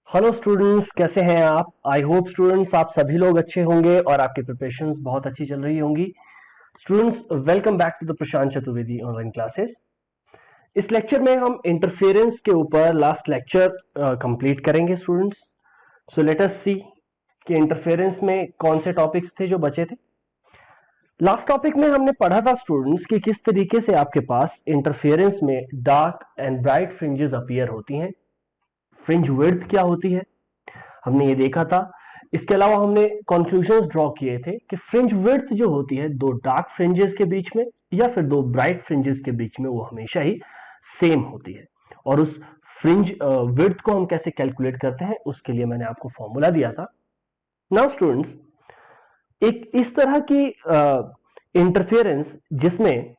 Hello students, कैसे हैं आप? आई होप स्टूडेंट्स आप सभी लोग अच्छे होंगे और आपकी प्रिपरेशंस बहुत अच्छी चल रही होंगी। Students, welcome back to the Prashant Chaturvedi online classes. इस लेक्चर में हम इंटरफेरेंस के ऊपर लास्ट लेक्चर कंप्लीट करेंगे students. So let us see कि इंटरफेरेंस में कौन से टॉपिक्स थे जो बचे थे। लास्ट टॉपिक में हमने पढ़ा था स्टूडेंट्स कि किस तरीके से आपके पास इंटरफेरेंस में dark and bright fringes appear होती हैं, फ्रिंज विड्थ क्या होती है, हमने ये देखा था। इसके अलावा हमने कंक्लूजन्स ड्रॉ किए थे कि फ्रिंज विड्थ जो होती है दो डार्क फ्रिंजेस के बीच में या फिर दो ब्राइट फ्रिंजेस के बीच में, वो हमेशा ही सेम होती है। और उस फ्रिंज विड्थ को हम कैसे कैलकुलेट करते हैं उसके लिए मैंने आपको फॉर्मूला दिया था। नाउ स्टूडेंट्स, एक इस तरह की इंटरफेरेंस जिसमें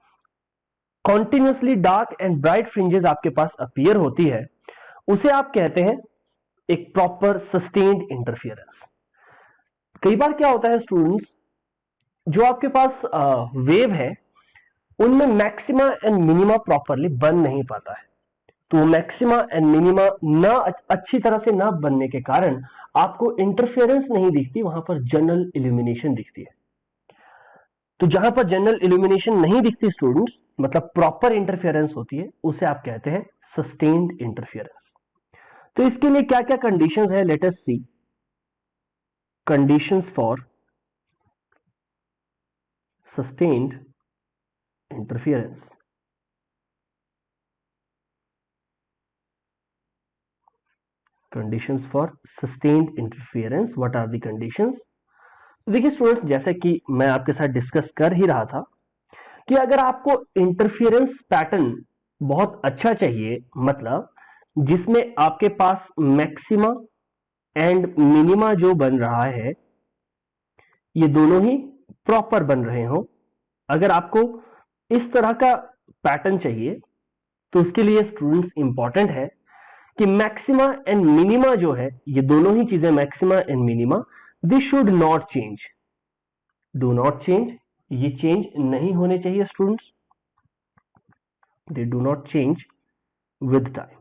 continuously dark and bright fringes आपके पास अपीयर होती है, उसे आप कहते हैं एक प्रॉपर सस्टेन्ड इंटरफेरेंस। कई बार क्या होता है स्टूडेंट्स, जो आपके पास वेव है उनमें मैक्सिमा एंड मिनिमा प्रॉपरली बन नहीं पाता है। तो मैक्सिमा एंड मिनिमा ना अच्छी तरह से ना बनने के कारण आपको इंटरफेरेंस नहीं दिखती, वहां पर जनरल इल्यूमिनेशन दिखती है। तो जहां पर जनरल इल्यूमिनेशन नहीं दिखती स्टूडेंट्स, मतलब प्रॉपर इंटरफेरेंस होती है, उसे आप कहते हैं सस्टेन्ड इंटरफेरेंस। तो इसके लिए क्या क्या कंडीशंस है, let us see. Conditions for sustained interference. Conditions for sustained interference. What are the conditions? देखिए स्टूडेंट्स, जैसे कि मैं आपके साथ डिस्कस कर ही रहा था कि अगर आपको इंटरफेरेंस पैटर्न बहुत अच्छा चाहिए, मतलब जिसमें आपके पास मैक्सिमा एंड मिनिमा जो बन रहा है ये दोनों ही प्रॉपर बन रहे हो, अगर आपको इस तरह का पैटर्न चाहिए तो उसके लिए स्टूडेंट्स इंपॉर्टेंट है कि मैक्सिमा एंड मिनिमा जो है, ये दोनों ही चीजें maxima and minima, they should not change, do not change, ये चेंज नहीं होने चाहिए students, they do not change with time,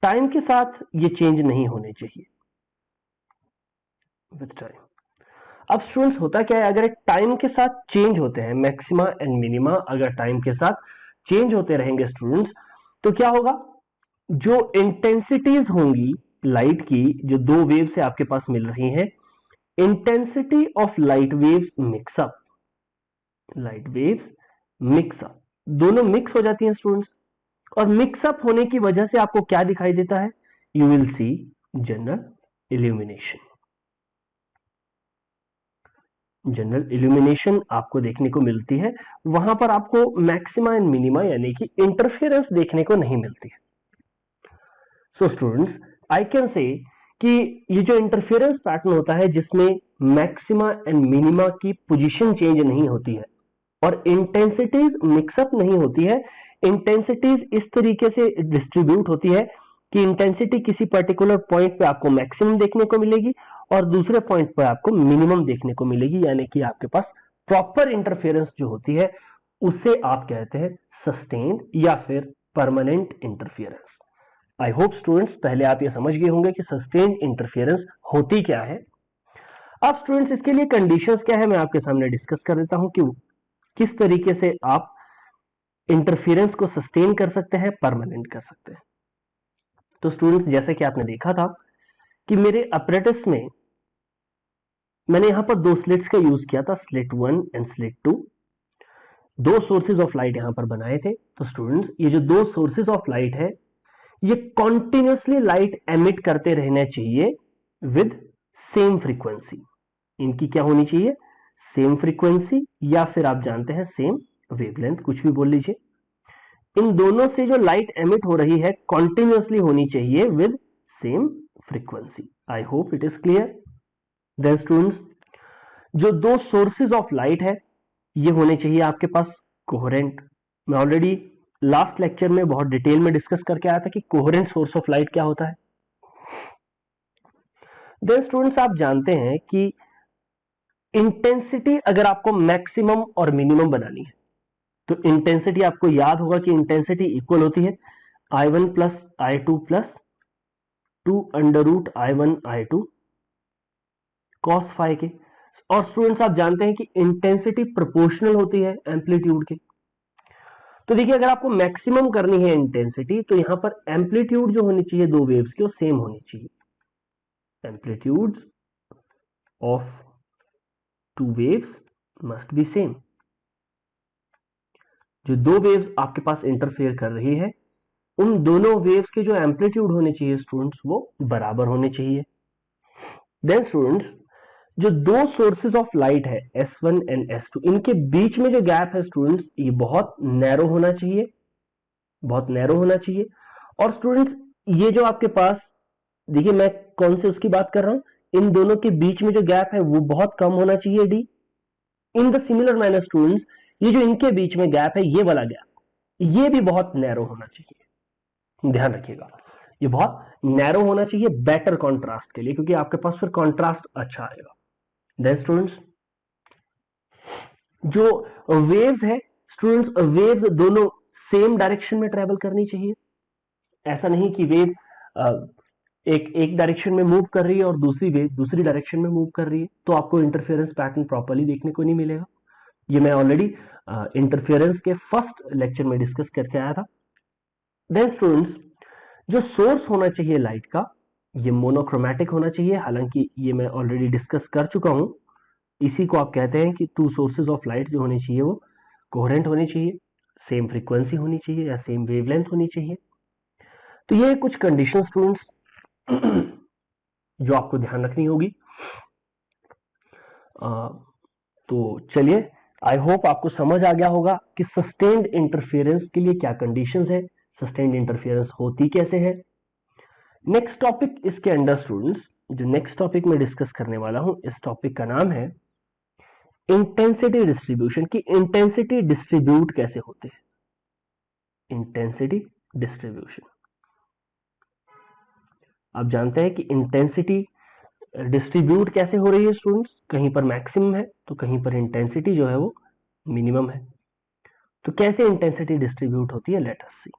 time के साथ ये चेंज नहीं होने चाहिए विद टाइम। अब स्टूडेंट्स होता क्या है, अगर एक टाइम के साथ चेंज होते हैं मैक्सिमा एंड मिनिमा, अगर टाइम के साथ चेंज होते रहेंगे स्टूडेंट्स, तो क्या होगा, जो इंटेंसिटीज होंगी लाइट की, जो दो वेव से आपके पास मिल रही हैं, intensity of light waves mix up, light waves mix up, दोनों मिक्स हो जाती हैं स्टूडेंट्स। और मिक्सअप होने की वजह से आपको क्या दिखाई देता है, you will see general illumination. General illumination आपको देखने को मिलती है, वहां पर आपको मैक्सिमा एंड मिनिमा यानी कि इंटरफेरेंस देखने को नहीं मिलती है। So students, I can say कि ये जो इंटरफेरेंस पैटर्न होता है जिसमें मैक्सिमा एंड मिनिमा की पोजीशन चेंज नहीं होती है और इंटेंसिटीज मिक्सअप नहीं होती है, इंटेंसिटीज इस तरीके से डिस्ट्रीब्यूट होती है कि इंटेंसिटी किसी पर्टिकुलर पॉइंट पे आपको मैक्सिमम देखने को मिलेगी और दूसरे पॉइंट पर आपको मिनिमम देखने को मिलेगी, यानी कि आपके पास प्रॉपर इंटरफेरेंस जो होती है उसे आप कहते हैं सस्टेन्ड या फिर परमानेंट इंटरफेरेंस। आई होप स्टूडेंट्स पहले आप ये समझ गए होंगे कि सस्टेन्ड इंटरफेरेंस होती क्या है। अब स्टूडेंट्स इसके लिए कंडीशंस क्या है मैं आपके सामने डिस्कस कर देता हूं कि किस तरीके से आप इंटरफेरेंस को सस्टेन कर सकते हैं, परमानेंट कर सकते हैं। तो स्टूडेंट्स, जैसे कि आपने देखा था कि मेरे अपरेटस में मैंने यहां पर दो स्लिट्स का यूज किया था, स्लिट 1 एंड स्लिट 2, दो सोर्सेज ऑफ लाइट यहां पर बनाए थे। तो स्टूडेंट्स, ये जो दो सोर्सेज ऑफ लाइट है ये कॉन्टिन्यूसली लाइट एमिट करते रहना चाहिए विद सेम फ्रीक्वेंसी। इनकी क्या होनी चाहिए, सेम फ्रीक्वेंसी, या फिर आप जानते हैं सेम वेवलेंथ, कुछ भी बोल लीजिए। इन दोनों से जो लाइट एमिट हो रही है कॉन्टिन्यूसली होनी चाहिए with same frequency. I hope it is clear. Then students, जो दो सोर्सेज ऑफ लाइट है ये होने चाहिए आपके पास कोहेरेंट। मैं ऑलरेडी लास्ट लेक्चर में बहुत डिटेल में डिस्कस करके आया था कि कोहेरेंट सोर्स ऑफ लाइट क्या होता है। देन स्टूडेंट्स, आप जानते हैं कि इंटेंसिटी अगर आपको मैक्सिमम और मिनिमम बनानी है तो इंटेंसिटी आपको याद होगा कि इंटेंसिटी इक्वल होती है I1 plus I2 plus 2 under root I1 I2 cos phi के। और स्टूडेंट्स आप जानते हैं कि इंटेंसिटी प्रोपोर्शनल होती है एम्पलीट्यूड के। तो देखिए अगर आपको मैक्सिमम करनी है इंटेंसिटी तो यहां पर एम्पलीट्यूड जो होनी चाहिए दो वेव्स की वो सेम होनी चाहिए। Amplitudes of two waves must be same. जो दो वेव्स आपके पास इंटरफेयर कर रही है उन दोनों वेव्स के जो एम्पलीट्यूड होने चाहिए स्टूडेंट्स वो बराबर होने चाहिए। देन स्टूडेंट्स जो दो सोर्सेज ऑफ लाइट है S1 एंड S2 इनके बीच में जो गैप है स्टूडेंट्स ये बहुत नैरो होना चाहिए, बहुत नैरो होना चाहिए। और स्टूडेंट्स ये जो आपके पास देखिए मैं कौन से उसकी बात कर रहा हूं, इन दोनों के बीच में जो गैप है वो बहुत कम होना चाहिए D. In the similar manner students ये जो इनके बीच में गैप है ये वाला गैप ये भी बहुत नैरो होना चाहिए। ध्यान रखिएगा ये बहुत नैरो होना चाहिए बेटर कॉन्ट्रास्ट के लिए, क्योंकि आपके पास फिर कॉन्ट्रास्ट अच्छा आएगा। देन स्टूडेंट्स जो वेव्स है स्टूडेंट्स वेव्स दोनों सेम डायरेक्शन में ट्रेवल करनी चाहिए। ऐसा नहीं कि वेव एक डायरेक्शन में मूव कर रही है और दूसरी वेव दूसरी डायरेक्शन में मूव कर रही है तो आपको इंटरफेरेंस पैटर्न प्रॉपर्ली देखने को नहीं मिलेगा। ये मैं ऑलरेडी इंटरफेरेंस के फर्स्ट लेक्चर में डिस्कस करके आया था। देन स्टूडेंट्स जो सोर्स होना चाहिए लाइट का ये मोनोक्रोमैटिक होना चाहिए, हालांकि ये मैं ऑलरेडी डिस्कस कर चुका हूं। इसी को आप कहते हैं कि टू सोर्सेज ऑफ लाइट जो होनी चाहिए वो कोहेरेंट होनी चाहिए, सेम फ्रीक्वेंसी होनी चाहिए या सेम वेवलेंथ होनी चाहिए। तो ये कुछ कंडीशन स्टूडेंट्स जो आपको ध्यान रखनी होगी। तो चलिए आई होप आपको समझ आ गया होगा कि सस्टेन्ड इंटरफेरेंस के लिए क्या कंडीशंस है, सस्टेन्ड इंटरफेरेंस होती कैसे है। नेक्स्ट टॉपिक इसके अंडर स्टूडेंट्स जो नेक्स्ट टॉपिक में डिस्कस करने वाला हूं इस टॉपिक का नाम है इंटेंसिटी डिस्ट्रीब्यूशन, की इंटेंसिटी डिस्ट्रीब्यूट कैसे होते हैं। इंटेंसिटी डिस्ट्रीब्यूशन आप जानते हैं कि इंटेंसिटी डिस्ट्रीब्यूट कैसे हो रही है स्टूडेंट्स, कहीं पर मैक्सिमम है तो कहीं पर इंटेंसिटी जो है वो मिनिमम है। तो कैसे इंटेंसिटी डिस्ट्रीब्यूट होती है लेट अस सी।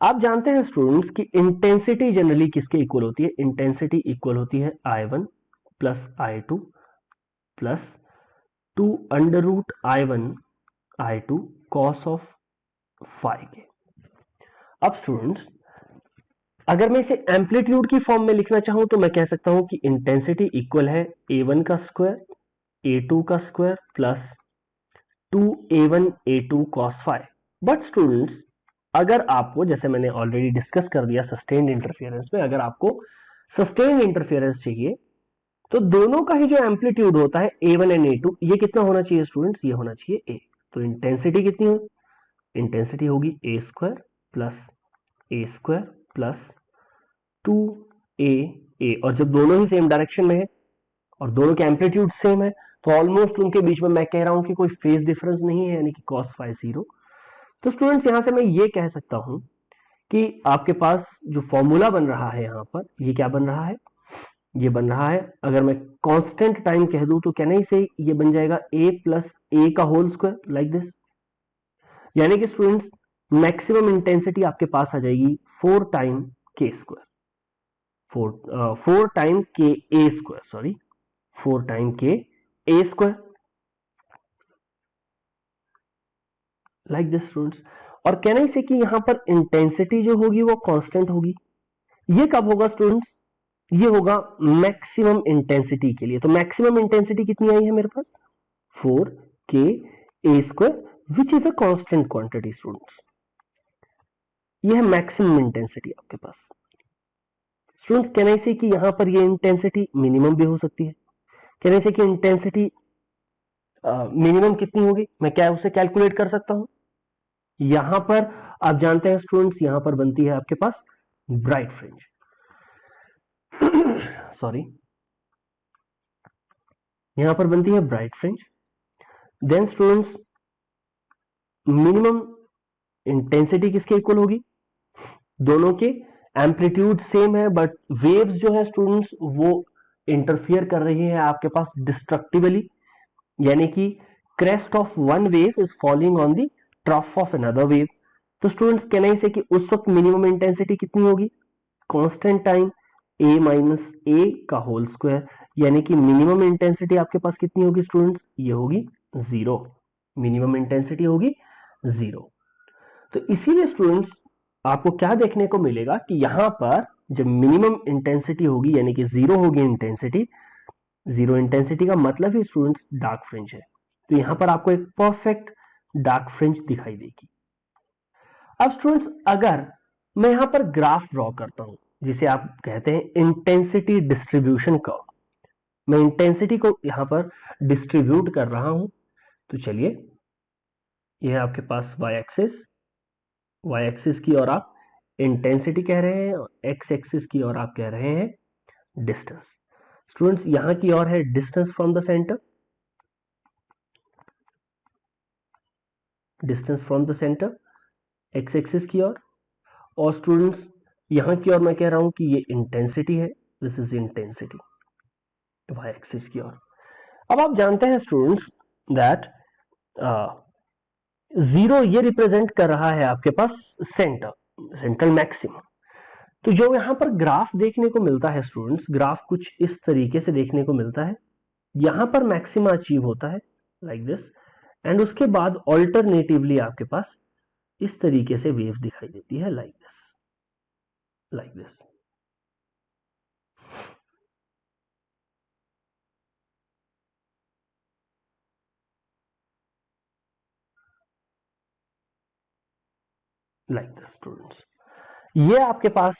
आप जानते हैं स्टूडेंट्स कि इंटेंसिटी जनरली किसके इक्वल होती है। इंटेंसिटी इक्वल होती है I1 plus I2 plus 2 under root I1 I2 cos of phi के। अब स्टूडेंट्स अगर मैं इसे एम्पलीट्यूड की फॉर्म में लिखना चाहूं तो मैं कह सकता हूं कि इंटेंसिटी इक्वल है A1 का स्क्वायर A2 का square plus 2A1 A2 cos phi. But students अगर आपको जैसे मैंने ऑलरेडी डिस्कस कर दिया सस्टेन्ड इंटरफेरेंस में, अगर आपको सस्टेन्ड इंटरफेरेंस चाहिए तो दोनों का ही जो एम्पलीट्यूड होता है A1 एंड A2 ये कितना होना चाहिए स्टूडेंट्स, ये होना चाहिए A। तो इंटेंसिटी कितनी होगी, इंटेंसिटी होगी A स्क्वायर प्लस 2A और जब दोनों ही सेम डायरेक्शन में है और दोनों के एम्पलीट्यूड सेम है तो ऑलमोस्ट उनके बीच में मैं कह रहा हूं कि कोई फेज डिफरेंस नहीं है, यानी कि cos phi 0। तो स्टूडेंट्स यहां से मैं ये कह सकता हूं कि आपके पास जो फॉर्मूला बन रहा है यहां पर ये क्या बन रहा है, ये बन रहा है अगर मैं कांस्टेंट टाइम कह दूं तो कहने से ये बन जाएगा A प्लस A का होल स्क्वायर लाइक दिस। यानी कि स्टूडेंट्स मैक्सिमम इंटेंसिटी आपके पास आ जाएगी 4 time K square, 4 time K A square, sorry 4 time K A square like this students. और कहने से कि यहां पर इंटेंसिटी जो होगी वो कांस्टेंट होगी। ये कब होगा स्टूडेंट्स, ये होगा मैक्सिमम इंटेंसिटी के लिए। तो मैक्सिमम इंटेंसिटी कितनी आई है मेरे पास 4K A square which is a constant quantity students. ये है मैक्सिमम इंटेंसिटी आपके पास। स्टूडेंट्स कहने से कि यहां पर ये इंटेंसिटी मिनिमम भी हो सकती है। कहने से कि इंटेंसिटी मिनिमम कितनी होगी मैं क्या उसे कैलकुलेट कर सकता हूं। यहां पर आप जानते हैं स्टूडेंट्स यहां पर बनती है आपके पास ब्राइट फ्रिंज सॉरी यहां पर बनती है bright fringe. Then students minimum intensity किसके इक्वल होगी, दोनों के एम्पलीट्यूड सेम है बट वेव्स जो है स्टूडेंट्स वो इंटरफियर कर रही है आपके पास डिस्ट्रक्टिवली, यानी कि crest of one wave is falling on the trough of another wave. तो स्टूडेंट्स कहने से कि उस वक्त मिनिमम इंटेंसिटी कितनी होगी, कांस्टेंट टाइम a माइनस ए का होल स्क्वायर, यानी कि मिनिमम इंटेंसिटी आपके पास कितनी होगी स्टूडेंट्स, ये होगी 0, मिनिमम इंटेंसिटी होगी 0। तो इसीलिए स्टूडेंट्स आपको क्या देखने को मिलेगा कि यहां पर जब मिनिमम इंटेंसिटी होगी यानी कि 0 होगी इंटेंसिटी, 0 इंटेंसिटी का मतलब ही स्टूडेंट्स डार्क फ्रिंज है, तो यहां पर आपको एक परफेक्ट डार्क फ्रिंज दिखाई देगी। अब स्टूडेंट्स अगर मैं यहां पर ग्राफ ड्रॉ करता हूं जिसे आप कहते हैं इंटेंसिटी डिस्ट्रीब्यूशन कर्व, मैं इंटेंसिटी को यहां पर डिस्ट्रीब्यूट कर रहा हूं, तो चलिए यह आपके पास y एक्सिस की और आप इंटेंसिटी कह रहे हैं और x एक्सिस की और आप कह रहे हैं डिस्टेंस। स्टूडेंट्स यहां की और है distance from the centre, distance from the centre x axis की और स्टूडेंट्स यहां की और मैं कह रहा हूं कि ये इंटेंसिटी है, this is intensity y axis की ओर। अब आप जानते हैं स्टूडेंट्स दैट 0 ये रिप्रेजेंट कर रहा है आपके पास सेंट्रल मैक्सिमम। तो जो यहां पर ग्राफ देखने को मिलता है स्टूडेंट्स, ग्राफ कुछ इस तरीके से देखने को मिलता है, यहां पर मैक्सिमा अचीव होता है लाइक दिस, एंड उसके बाद ऑल्टरनेटिवली आपके पास इस तरीके से वेव दिखाई देती है like this, like this. Like this students, ये आपके पास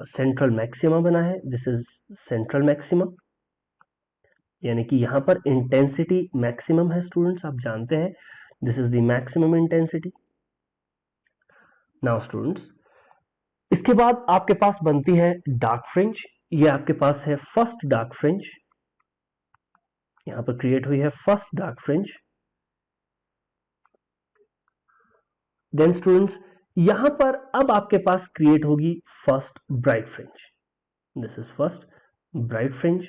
सेंट्रल मैक्सिमा बना है, दिस इज सेंट्रल मैक्सिमा, यानी कि यहां पर इंटेंसिटी मैक्सिमम है स्टूडेंट्स, आप जानते हैं this is the maximum intensity. Now students इसके बाद आपके पास बनती है डार्क फ्रिंज, ये आपके पास है फर्स्ट डार्क फ्रिंज, यहां पर क्रिएट हुई है first dark fringe. Then students यहां पर अब आपके पास क्रिएट होगी first bright fringe, this is first bright fringe,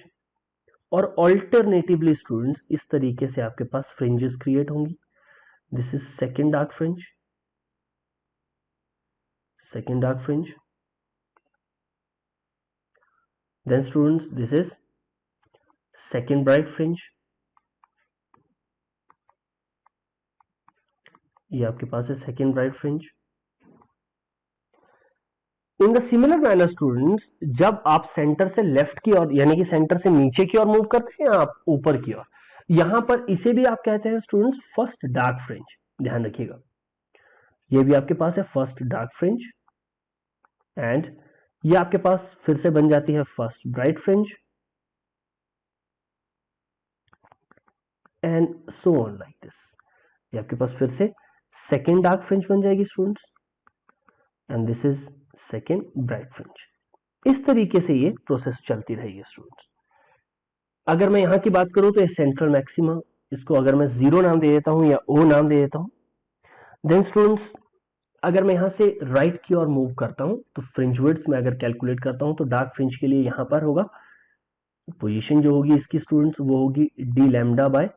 और ऑल्टरनेटिवली स्टूडेंट्स इस तरीके से आपके पास फ्रिंजेस क्रिएट होंगी, this is second dark fringe, second dark fringe. Then students this is second bright fringe, ये आपके पास है second bright fringe. In the similar manner students जब आप सेंटर से लेफ्ट की ओर यानी कि सेंटर से नीचे की ओर मूव करते हैं आप ऊपर की ओर, यहां पर इसे भी आप कहते हैं स्टूडेंट्स फर्स्ट डार्क फ्रिंज, ध्यान रखिएगा, ये भी आपके पास है फर्स्ट डार्क फ्रिंज, एंड ये आपके पास फिर से बन जाती है first bright fringe, and so on like this, ये आपके पास फिर से सेकेंड डार्क फ्रिंज बन जाएगी students, and this is second bright fringe. इस तरीके से ये प्रोसेस चलती रहेगी स्टूडेंट्स। अगर मैं यहां की बात करूं तो ये सेंट्रल मैक्सिमा, इसको अगर मैं 0 नाम दे देता हूं या O नाम दे देता हूं, देन स्टूडेंट्स अगर मैं यहां से राइट की ओर मूव करता हूं तो फ्रिंज विड्थ में अगर कैलकुलेट करता हूं तो डार्क फ्रिंज के लिए यहां पर होगा पोजीशन जो होगी इसकी स्टूडेंट्स वो होगी डी लैम्डा बाय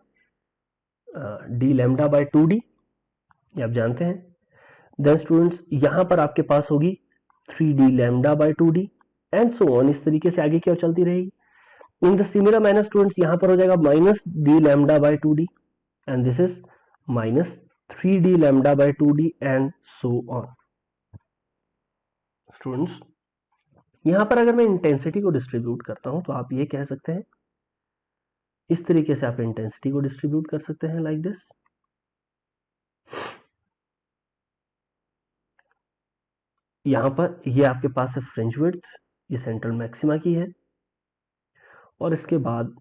2d, ये आप जानते हैं। देन स्टूडेंट्स यहां पर आपके पास होगी 3d lambda by 2d, and so on, इस तरीके से आगे की ओर चलती रहेगी। इन द सिमिलर मैनर स्टूडेंट्स यहां पर हो जाएगा minus D lambda by 2d, and this is minus 3d lambda by 2d, and so on. Students यहां पर अगर मैं इंटेंसिटी को डिस्ट्रीब्यूट करता हूं तो आप ये कह सकते हैं, इस तरीके से आप इंटेंसिटी को डिस्ट्रीब्यूट कर सकते हैं लाइक दिस। यहां पर ये आपके पास है फ्रिंज विड्थ, ये सेंट्रल मैक्सिमा की है, और इसके बाद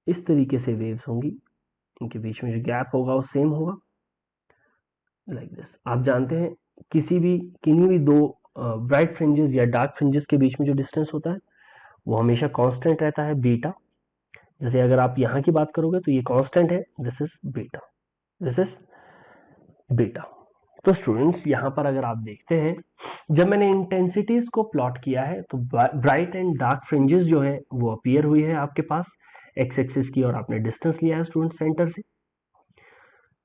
इस तरीके से वेव्स होंगी, इनके बीच में जो गैप होगा वो सेम होगा लाइक दिस। आप जानते हैं किन्हीं भी दो ब्राइट फ्रिंजेस या डार्क फ्रिंजेस के बीच में जो डिस्टेंस होता है वो हमेशा कांस्टेंट रहता है बीटा। जैसे अगर आप यहां की बात करोगे तो ये कांस्टेंट है, this is beta, this is beta. तो स्टूडेंट्स यहां पर अगर आप देखते हैं जब मैंने इंटेंसिटीज को प्लॉट किया है तो ब्राइट एंड डार्क फ्रिंजेस जो है वो अपीयर हुई है आपके पास एक्स एक्सिस की, और आपने डिस्टेंस लिया है स्टूडेंट सेंटर से।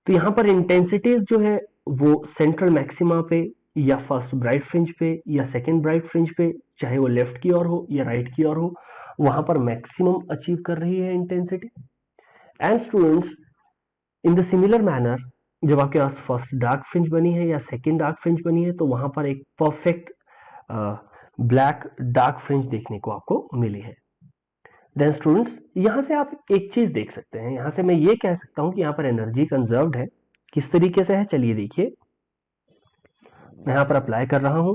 तो यहां पर इंटेंसिटीज जो है वो सेंट्रल मैक्सिमा पे या फर्स्ट ब्राइट फ्रिंज पे या सेकेंड ब्राइट फ्रिंज पे, चाहे वो लेफ्ट की ओर हो या राइट की ओर हो, वहां पर मैक्सिमम अचीव कर रही है intensity. And students, in the similar manner, जब आपके पास फर्स्ट डार्क फ्रिंज बनी है या सेकेंड डार्क फ्रिंज बनी है, तो वहां पर एक परफेक्ट ब्लैक डार्क फ्रिंज देखने को आपको मिली है। देन स्टूडेंट्स, यहां से आप एक चीज देख सकते हैं, यहां से मैं ये कह सकता हूं कि यहां पर एनर्जी कंजर्व्ड है। किस तरीके से है, चलिए देखिए, मैं यहां पर अप्लाई कर रहा हूं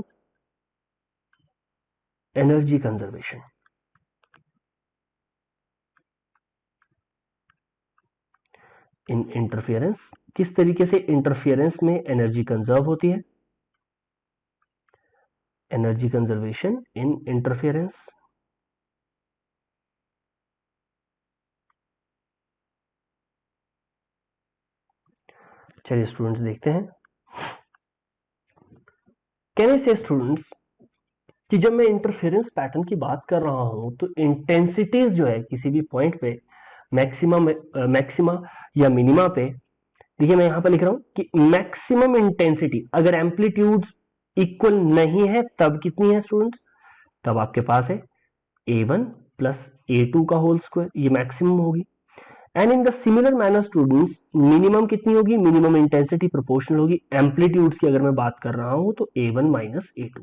एनर्जी कंजर्वेशन। इन इंटरफेरेंस, किस तरीके से इंटरफेरेंस में एनर्जी कंजर्व होती है, एनर्जी कंजर्वेशन इन इंटरफेरेंस। चलिए स्टूडेंट्स देखते हैं। कैन आई से स्टूडेंट्स कि जब मैं इंटरफेरेंस पैटर्न की बात कर रहा हूं तो इंटेंसिटीज जो है किसी भी पॉइंट पे मैक्सिमा या मिनिमा पे, देखिए मैं यहां पर लिख रहा हूं कि मैक्सिमम इंटेंसिटी अगर एम्पलीट्यूड्स इक्वल नहीं है तब कितनी है स्टूडेंट्स, तब आपके पास है a1 प्लस a2 का होल स्क्वायर, ये मैक्सिमम होगी। And in the similar manner students, minimum कितनी होगी, मिनिमम इंटेंसिटी प्रोपोर्शनल होगी एम्पलीट्यूड्स की अगर मैं बात कर रहा हूं तो a1 माइनस a2।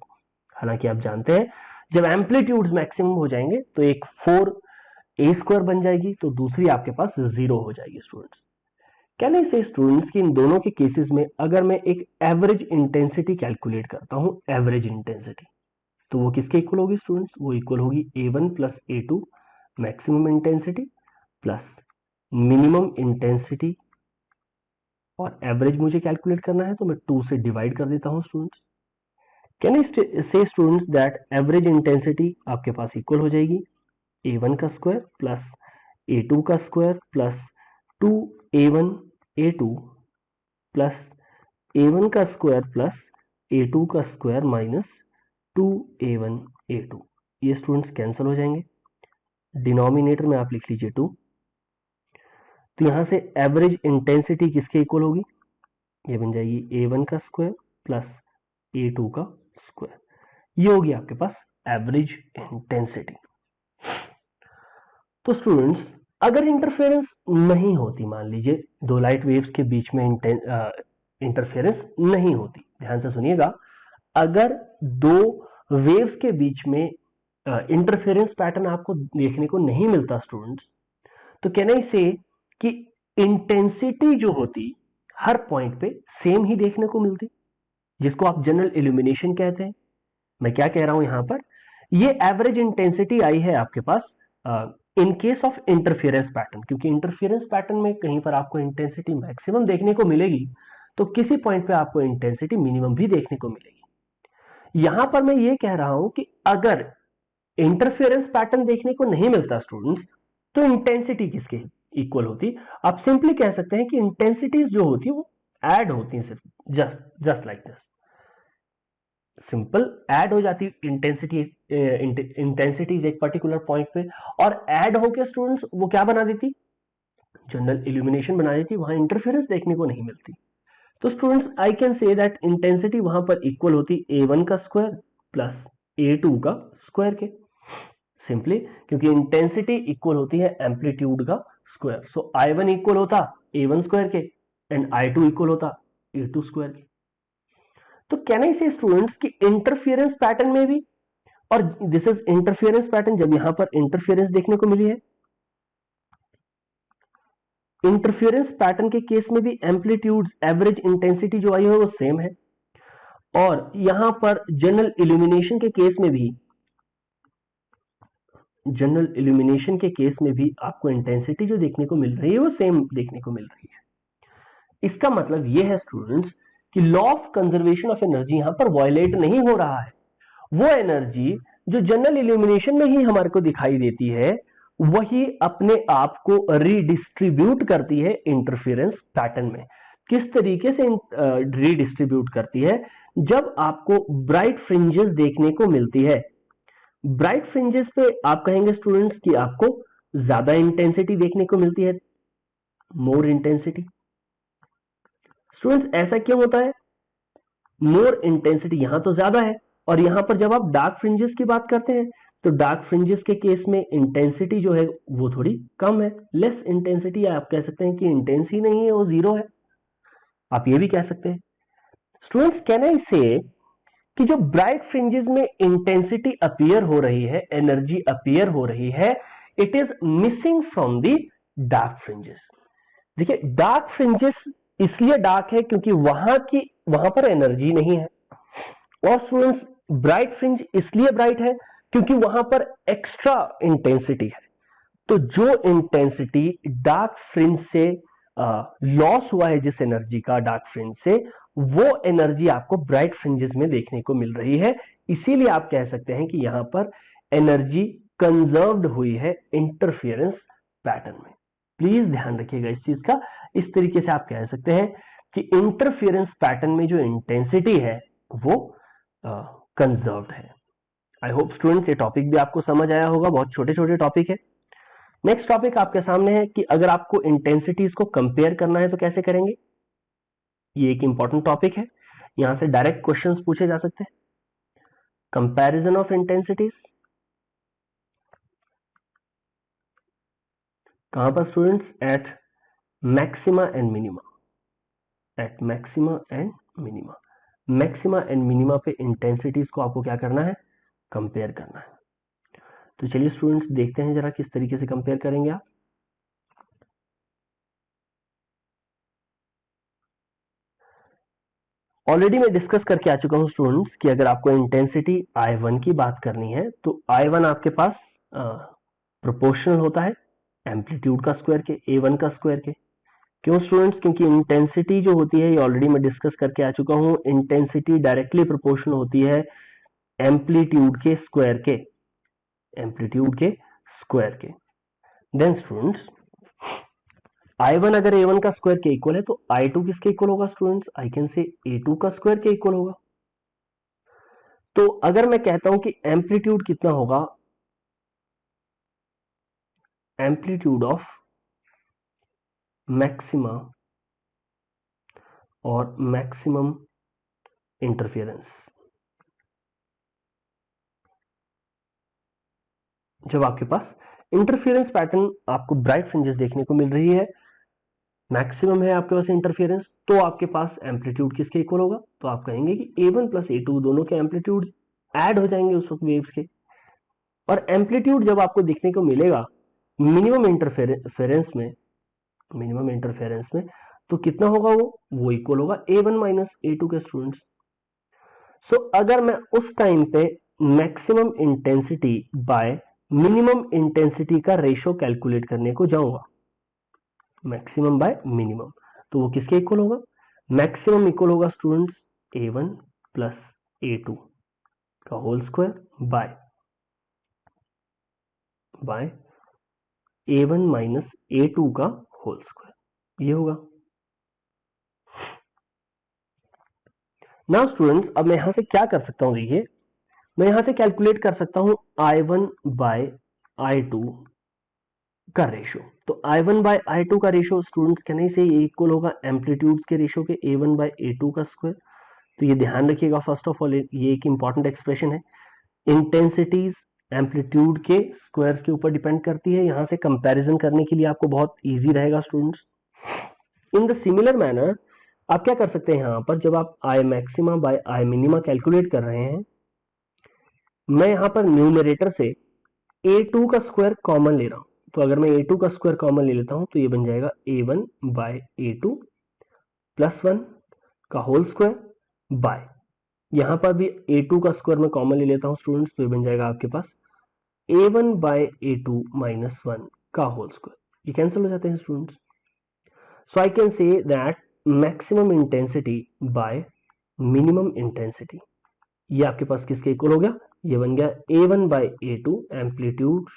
हालांकि आप जानते हैं जब एम्पलीट्यूड्स मैक्सिमम हो जाएंगे तो एक 4a² बन जाएगी, तो दूसरी आपके पास 0 हो जाएगी स्टूडेंट्स। कैन आई से स्टूडेंट्स कि इन दोनों के केसेस में अगर मैं एक एवरेज इंटेंसिटी कैलकुलेट करता हूं, एवरेज इंटेंसिटी, तो वो किसके इक्वल होगी स्टूडेंट्स, वो इक्वल होगी a1 plus a2 maximum intensity plus minimum intensity, और एवरेज मुझे कैलकुलेट करना है तो मैं 2 से डिवाइड कर देता हूं स्टूडेंट्स। कैन आई से स्टूडेंट्स दैट एवरेज इंटेंसिटी आपके पास इक्वल हो जाएगी a1 का स्क्वायर प्लस a2 का square plus 2a1 a2 plus a1 का स्क्वायर प्लस a2 का स्क्वायर माइनस 2a1 a2। ये स्टूडेंट्स कैंसिल हो जाएंगे, डिनोमिनेटर में आप लिख लीजिए 2। तो यहां से एवरेज इंटेंसिटी किसके इक्वल होगी, ये बन जाएगी a1 का स्क्वायर प्लस a2 का स्क्वायर, ये होगी आपके पास एवरेज इंटेंसिटी। तो स्टूडेंट्स, अगर इंटरफेरेंस नहीं होती, मान लीजिए दो लाइट वेव्स के बीच में इंटरफेरेंस नहीं होती, ध्यान से सुनिएगा, अगर दो वेव्स के बीच में इंटरफेरेंस पैटर्न आपको देखने को नहीं मिलता स्टूडेंट्स, तो कैन आई से कि इंटेंसिटी जो होती हर पॉइंट पे सेम ही देखने को मिलती, जिसको आप जनरल इल्यूमिनेशन कहते हैं। मैं क्या कह रहा हूं यहां पर, ये एवरेज इंटेंसिटी आई है आपके पास in case of interference pattern, क्योंकि इंटरफेरेंस पैटर्न में कहीं पर आपको इंटेंसिटी मैक्सिमम देखने को मिलेगी तो किसी पॉइंट पे आपको इंटेंसिटी मिनिमम भी देखने को मिलेगी। यहां पर मैं ये कह रहा हूं कि अगर इंटरफेरेंस पैटर्न देखने को नहीं मिलता स्टूडेंट्स, तो इंटेंसिटी किसके इक्वल होती, आप सिंपली कह सकते हैं कि इंटेंसिटीज जो होती है वो ऐड होती है, सिर्फ just like this, simple add हो जाती इंटेंसिटीज एक पर्टिकुलर पॉइंट पे, और ऐड होके स्टूडेंट्स वो क्या बना देती, जनरल इल्यूमिनेशन बना देती, वहां इंटरफेरेंस देखने को नहीं मिलती। तो students I can say that intensity वहां पर इक्वल होती a1 का स्क्वायर प्लस a2 का स्क्वायर के, सिंपली क्योंकि इंटेंसिटी इक्वल होती है एम्पलीट्यूड का स्क्वायर। सो I1 इक्वल होता a1 स्क्वायर के एंड I2 इक्वल होता a2 स्क्वायर के। तो कैन आई से स्टूडेंट्स कि इंटरफेरेंस पैटर्न में भी, और दिस इज इंटरफेरेंस पैटर्न, जब यहां पर इंटरफेरेंस देखने को मिली है, इंटरफेरेंस पैटर्न के केस में भी एम्पलीट्यूड्स एवरेज इंटेंसिटी जो आई है वो सेम है, और यहां पर जनरल इल्यूमिनेशन के केस में भी, जनरल इल्यूमिनेशन के केस में भी आपको इंटेंसिटी जो देखने को मिल रही है वो सेम देखने को मिल रही है। इसका मतलब यह है स्टूडेंट्स कि law of conservation of energy यहां पर वायलेट नहीं हो रहा है। वो एनर्जी जो जनरल इल्यूमिनेशन में ही हमारे को दिखाई देती है वही अपने आप को रीडिस्ट्रीब्यूट करती है इंटरफेरेंस पैटर्न में। किस तरीके से रीडिस्ट्रीब्यूट करती है, जब आपको ब्राइट फ्रिंजेस देखने को मिलती है, ब्राइट फ्रिंजेस पे आप कहेंगे स्टूडेंट्स कि आपको ज्यादा इंटेंसिटी देखने को मिलती है, मोर इंटेंसिटी। स्टूडेंट्स ऐसा क्यों होता है, मोर इंटेंसिटी यहां तो ज्यादा है, और यहां पर जब आप डार्क फ्रिंजेस की बात करते हैं तो डार्क फ्रिंजेस के केस में इंटेंसिटी जो है वो थोड़ी कम है, लेस इंटेंसिटी, आप कह सकते हैं कि इंटेंस ही नहीं है, वो जीरो है, आप ये भी कह सकते हैं। स्टूडेंट्स, कैन आई से कि जो ब्राइट फ्रिंजेस में इंटेंसिटी अपीयर हो रही है, एनर्जी अपीयर हो रही है, it is missing from the dark fringes. देखिए, डार्क फ्रिंजेस इसलिए डार्क है क्योंकि वहां पर एनर्जी नहीं है, और स्टूडेंट्स ब्राइट फ्रिंज इसलिए ब्राइट है क्योंकि वहां पर एक्स्ट्रा इंटेंसिटी है। तो जो इंटेंसिटी डार्क फ्रिंज से लॉस हुआ है, जिस एनर्जी का डार्क फ्रिंज से, वो एनर्जी आपको ब्राइट फ्रिंजेस में देखने को मिल रही है। इसीलिए आप कह सकते हैं कि यहां पर एनर्जी कंजर्व्ड हुई है इंटरफियरेंस पैटर्न में। प्लीज ध्यान रखिएगा इस चीज का। इस तरीके से आप कह सकते हैं कि इंटरफियरेंस पैटर्न में जो इंटेंसिटी है वो कंजर्व्ड है। आई होप स्टूडेंट्स ये टॉपिक भी आपको समझ आया होगा, बहुत छोटे छोटे टॉपिक है। नेक्स्ट टॉपिक आपके सामने है कि अगर आपको इंटेंसिटीज को कंपेयर करना है तो कैसे करेंगे। ये एक इंपॉर्टेंट टॉपिक है, यहां से डायरेक्ट क्वेश्चंस पूछे जा सकते हैं। कंपैरिजन ऑफ इंटेंसिटीज कहां पर students? At maxima and minima. At maxima and minima, maxima and minima पे इंटेंसिटीज को आपको क्या करना है? कंपेयर करना है। तो चलिए स्टूडेंट्स देखते हैं जरा किस तरीके से कंपेयर करेंगे आप। ऑलरेडी मैं डिस्कस करके आ चुका हूं स्टूडेंट्स कि अगर आपको इंटेंसिटी I1 की बात करनी है तो I1 आपके पास प्रोपोर्शनल होता है एम्पलीट्यूड का स्क्वायर के, A1 का स्क्वायर के। क्यों स्टूडेंट्स? क्योंकि इंटेंसिटी जो होती है, ये ऑलरेडी मैं डिस्कस करके आ चुका हूं, इंटेंसिटी डायरेक्टली प्रोपोर्शनल होती है एम्पलीट्यूड के स्क्वायर के, एम्पलीट्यूड के स्क्वायर के। देन स्टूडेंट्स I1 अगर A1 का स्क्वायर के इक्वल है तो I2 किसके इक्वल होगा students? I can say A2 का स्क्वायर के इक्वल होगा। तो अगर मैं कहता हूं कि एम्पलीट्यूड कितना होगा, एम्पलीट्यूड ऑफ मैक्सिमा और मैक्सिमम इंटरफेरेंस, जब आपके पास इंटरफेरेंस पैटर्न आपको ब्राइट फ्रिंजेस देखने को मिल रही है, मैक्सिमम है आपके पास इंटरफेरेंस, तो आपके पास एम्पलीट्यूड किसके इक्वल होगा? तो आप कहेंगे कि A1 प्लस A2 दोनों के एम्पलीट्यूड ऐड हो जाएंगे उस वक्त वेव्स के। और एम्पलीट्यूड जब आपको देखने को मिलेगा मिनिमम इंटरफेरेंस में, मिनिमम इंटरफेरेंस में, तो कितना होगा? वो इक्वल होगा A1 माइनस A2 के स्टूडेंट्स। सो अगर मैं उस टाइम पे maximum intensity bye minimum intensity का रेशो कैलकुलेट करने को जाऊंगा, मैक्सिमम बाय मिनिमम, तो वो किसके इक्वल होगा? मैक्सिमम इक्वल होगा स्टूडेंट्स A1 प्लस A2 का whole square bye A1 minus A2 का होल स्क्वायर, ये होगा। नाउ स्टूडेंट्स अब मैं यहां से क्या कर सकता हूं? देखिए, मैं यहां से कैलकुलेट कर सकता हूं I1 बाय I2 का रेशो। तो I1 बाय I2 का रेशो स्टूडेंट्स कहने से ये इक्वल होगा एम्पलीट्यूड्स के रेशो के A1 बाय A2 का स्क्वायर। तो ये ध्यान रखिएगा, फर्स्ट ऑफ ऑल ये एक इंपॉर्टेंट एक्सप्रेशन है। इंटेंसिटीज एम्पलीट्यूड के स्क्वायर्स के ऊपर डिपेंड करती है, यहां से कंपैरिजन करने के लिए आपको बहुत इजी रहेगा students. In the similar manner आप क्या कर सकते हैं, यहां पर जब आप I maxima by I minima calculate कर रहे हैं, मैं यहां पर न्यूमरेटर से A2 का स्क्वायर कॉमन ले रहा हूं। तो अगर मैं A2 का स्क्वायर कॉमन ले लेता हूं तो ये बन जाएगा A1 बाय A2 प्लस 1 का होल स्क्वायर बाय, यहां पर भी A2 का स्क्वायर मैं कॉमन ले लेता हूं स्टूडेंट्स, तो ये बन जाएगा आपके पास A1 बाय A2 माइनस 1 का होल स्क्वायर। ये कैंसिल हो जाते हैं students. So I can say that maximum intensity bye minimum intensity, ये आपके पास किसके इक्वल हो गया? ये बन गया A1 बाय A2 एम्पलीट्यूड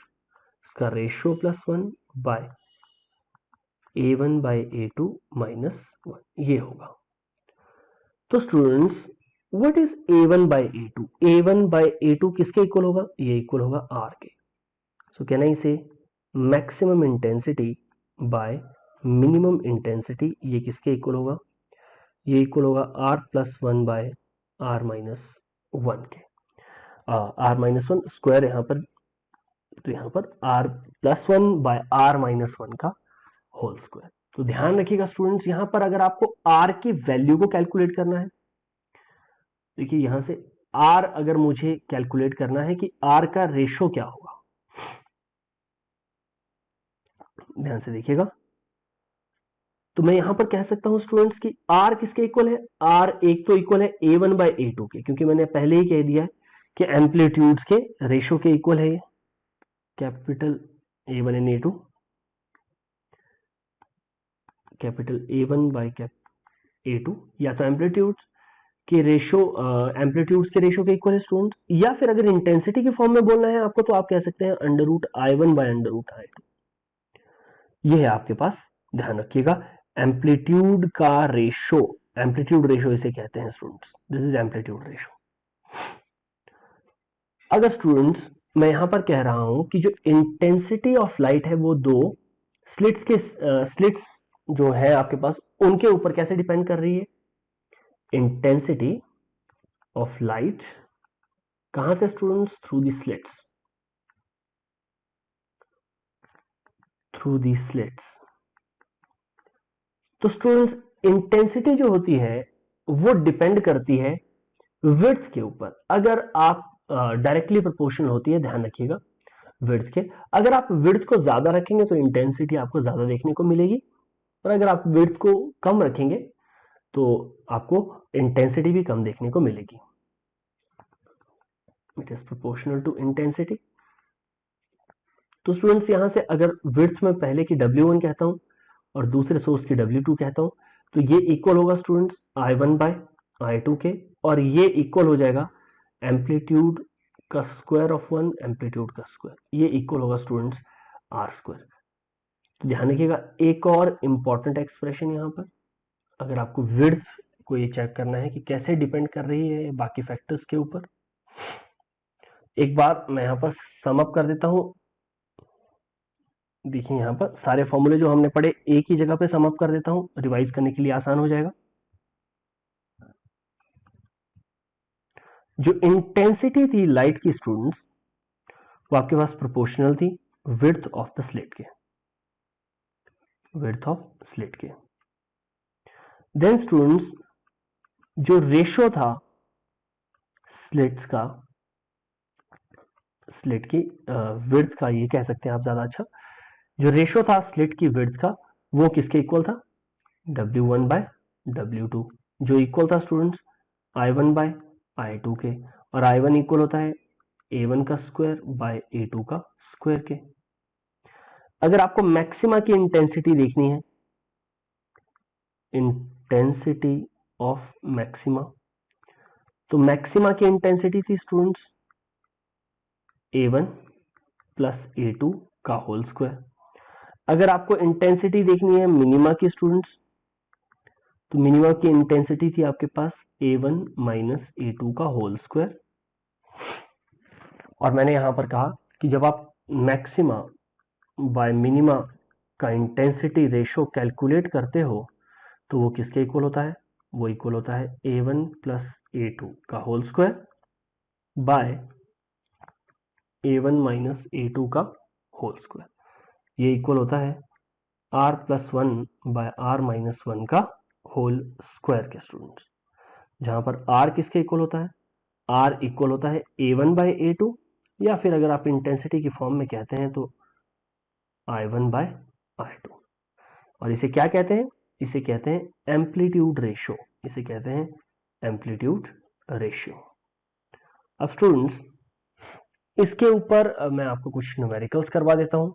इसका ratio plus 1 by A1 by A2 minus 1, ये होगा। तो students what is A1 by A2? A1 by A2 किसके इक्वल होगा? ये इक्वल होगा R के। सो कैन आई से maximum intensity bye minimum intensity, ये किसके इक्वल होगा? ये इक्वल होगा R प्लस 1 बाय r-1 के, r-1 स्क्वायर यहाँ पर, तो यहाँ पर r+1/r-1 का होल स्क्वायर। तो ध्यान रखिएगा स्टूडेंट्स, यहां पर अगर आपको r की वैल्यू को कैलकुलेट करना है, देखिए यहां से r अगर मुझे कैलकुलेट करना है कि r का रेशो क्या होगा, ध्यान से देखिएगा, तो मैं यहां पर कह सकता हूं स्टूडेंट्स कि r किसके इक्वल है, r एक तो इक्वल है a1/a2 के, क्योंकि मैंने पहले ही कह दिया है कि एम्पलीट्यूड्स के रेशो के इक्वल है ये, capital A1 and A2, capital A1/A2, या तो एम्पलीट्यूड्स के रेशो, एम्पलीट्यूड्स के रेशो के इक्वल है स्टूडेंट, या फिर अगर इंटेंसिटी के फॉर्म में बोलना है आपको तो आप कह सकते हैं √I1/√I2। ये है आपके पास, ध्यान रखिएगा, एम्पलीट्यूड का रेशो, एम्पलीट्यूड रेशो इसे कहते हैं students, this is amplitude ratio. अगर स्टूडेंट्स मैं यहां पर कह रहा हूं कि जो इंटेंसिटी ऑफ लाइट है वो दो स्लिट्स जो है आपके पास उनके ऊपर कैसे डिपेंड कर रही है, इंटेंसिटी ऑफ लाइट कहां से students, through the slits, through the slits. तो स्टूडेंट्स इंटेंसिटी जो होती है वो डिपेंड करती है विड्थ के ऊपर, अगर आप डायरेक्टली प्रोपोर्शनल होती है, ध्यान रखिएगा विड्थ के, अगर आप विड्थ को ज्यादा रखेंगे तो इंटेंसिटी आपको ज्यादा देखने को मिलेगी, और अगर आप विड्थ को कम रखेंगे तो आपको इंटेंसिटी भी कम देखने को मिलेगी, it is proportional to intensity. तो स्टूडेंट्स यहां से अगर विड्थ में पहले की W1 कहता हूं और दूसरे सोर्स की W2 कहता हूं, तो ये इक्वल होगा स्टूडेंट्स I1/I2 के, और ये इक्वल हो जाएगा एम्पलीट्यूड का स्क्वायर ऑफ 1, एम्पलीट्यूड का स्क्वायर, ये इक्वल होगा स्टूडेंट्स R²। तो ध्यान रखिएगा एक और इंपॉर्टेंट एक्सप्रेशन यहां पर, अगर आपको विड्थ को ये चेक करना है कि कैसे डिपेंड कर रही है बाकी फैक्टर्स के ऊपर, एक बार मैं यहां पर सम अप कर देता हूं। देखिए यहां पर सारे फॉर्मूले जो हमने पढ़े एक ही जगह पे सम अप कर देता हूं, रिवाइज करने के लिए आसान हो जाएगा। जो इंटेंसिटी थी लाइट की स्टूडेंट्स वो आपके पास प्रोपोर्शनल थी विड्थ ऑफ द स्लिट के, विड्थ ऑफ स्लिट के। देन स्टूडेंट्स जो रेशो था स्लिट्स का, स्लिट की विड्थ का, ये कह सकते हैं आप ज्यादा अच्छा, जो रेशो था स्लिट की विड्थ का वो किसके इक्वल था, W1/W2, जो इक्वल था स्टूडेंट्स I1/I2 के, और I1 इक्वल होता है A1 का स्क्वायर बाय A2 का स्क्वायर के। अगर आपको मैक्सिमा की इंटेंसिटी देखनी है, इंटेंसिटी ऑफ मैक्सिमा, तो मैक्सिमा की इंटेंसिटी थी स्टूडेंट्स A1 प्लस A2 का होल स्क्वायर। अगर आपको इंटेंसिटी देखनी है मिनिमा की स्टूडेंट्स, तो मिनिमा की इंटेंसिटी थी आपके पास A1 माइनस A2 का होल स्क्वायर। और मैंने यहां पर कहा कि जब आप मैक्सिमा बाय मिनिमा का इंटेंसिटी रेशो कैलकुलेट करते हो तो वो किसके इक्वल होता है, वो इक्वल होता है A1 प्लस A2 का whole square bye A1 minus A2 का होल स्क्वायर, ये इक्वल होता है R+1 बाय R-1 का होल स्क्वायर के स्टूडेंट्स, जहां पर R किसके इक्वल होता है, R इक्वल होता है A1/A2, या फिर अगर आप इंटेंसिटी की फॉर्म में कहते हैं तो I1/I2। और इसे क्या कहते हैं, इसे कहते हैं एम्पलीट्यूड रेशियो, इसे कहते हैं एम्पलीट्यूड रेशियो। अब स्टूडेंट्स इसके ऊपर मैं आपको कुछ न्यूमेरिकल्स करवा देता हूं,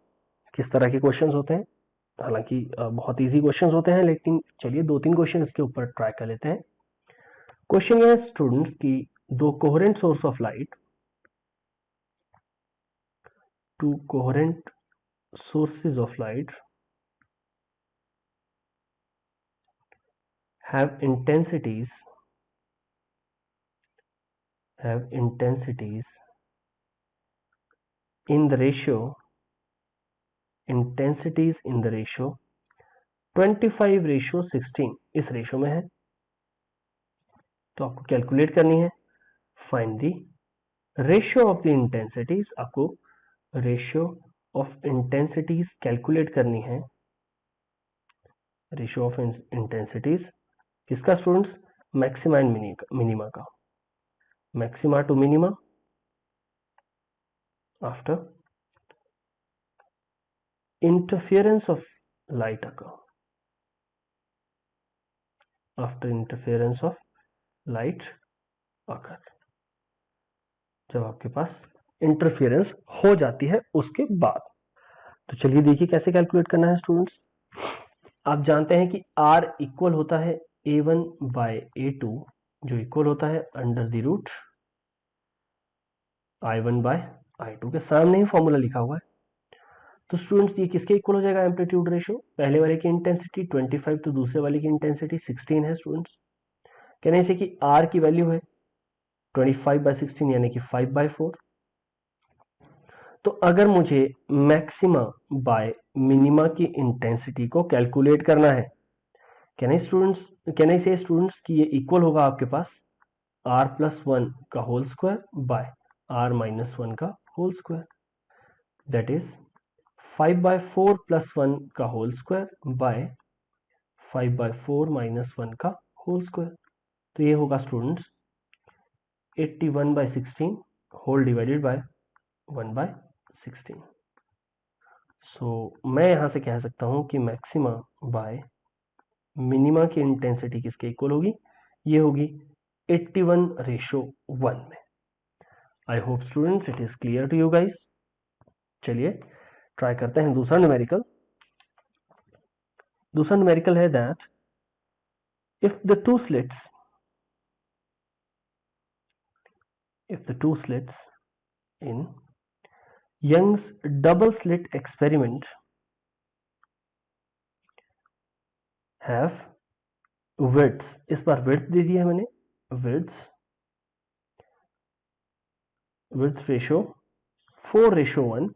किस तरह के क्वेश्चंस होते हैं, हालांकि बहुत इजी क्वेश्चंस होते हैं, लेकिन चलिए 2-3 क्वेश्चन इसके ऊपर ट्राई कर लेते हैं। क्वेश्चन ये है स्टूडेंट्स की दो coherent source of light, to coherent sources of light have intensities in the ratio 25:16, इस रेशो में है तो आपको कैलकुलेट करनी है, find the ratio of the intensities, आपको रेशियो ऑफ इंटेंसिटीज कैलकुलेट करनी है, रेशियो ऑफ इंटेंसिटीज किसका स्टूडेंट्स, मैक्सिमा एंड मिनिमा का, maxima to minima after interference of light occur, after interference of light occur, जब आपके पास interference हो जाती है उसके बाद। तो चलिए देखिए कैसे कैलकुलेट करना है स्टूडेंट्स। आप जानते हैं कि R इक्वल होता है A1 बाय A2, जो इक्वल होता है under the root I1 bye I2 के सामने ही फॉर्मूला लिखा हुआ है। तो स्टूडेंट्स ये किसके इक्वल हो जाएगा, एम्पलीट्यूड रेशियो, पहले वाले की इंटेंसिटी 25 तो दूसरे वाले की इंटेंसिटी 16 है स्टूडेंट्स। कहने से कि R की वैल्यू है 25/16 यानी कि 5/4। तो अगर मुझे मैक्सिमा बाय मिनिमा की इंटेंसिटी को कैलकुलेट करना है, कैन आई से स्टूडेंट्स कि ये इक्वल होगा आपके पास R+1 का होल स्क्वायर बाय R-1 का होल स्क्वायर, दैट इज 5/4 + 1 का होल स्क्वायर बाय 5/4 - 1 का होल स्क्वायर। तो ये होगा students 81/16 whole divided by 1/16। So मैं यहां से कह सकता हूं कि मैक्सिमा बाय मिनिमा की इंटेंसिटी किसके इक्वल होगी, ये होगी 81:1 में। I hope students it is clear to you guys. चलिए ट्राई करते हैं दूसरा न्यूमेरिकल। दूसरा न्यूमेरिकल है that if the two slits in Young's double slit experiment have widths, इस बार width दे दिया है मैंने, width ratio 4:1,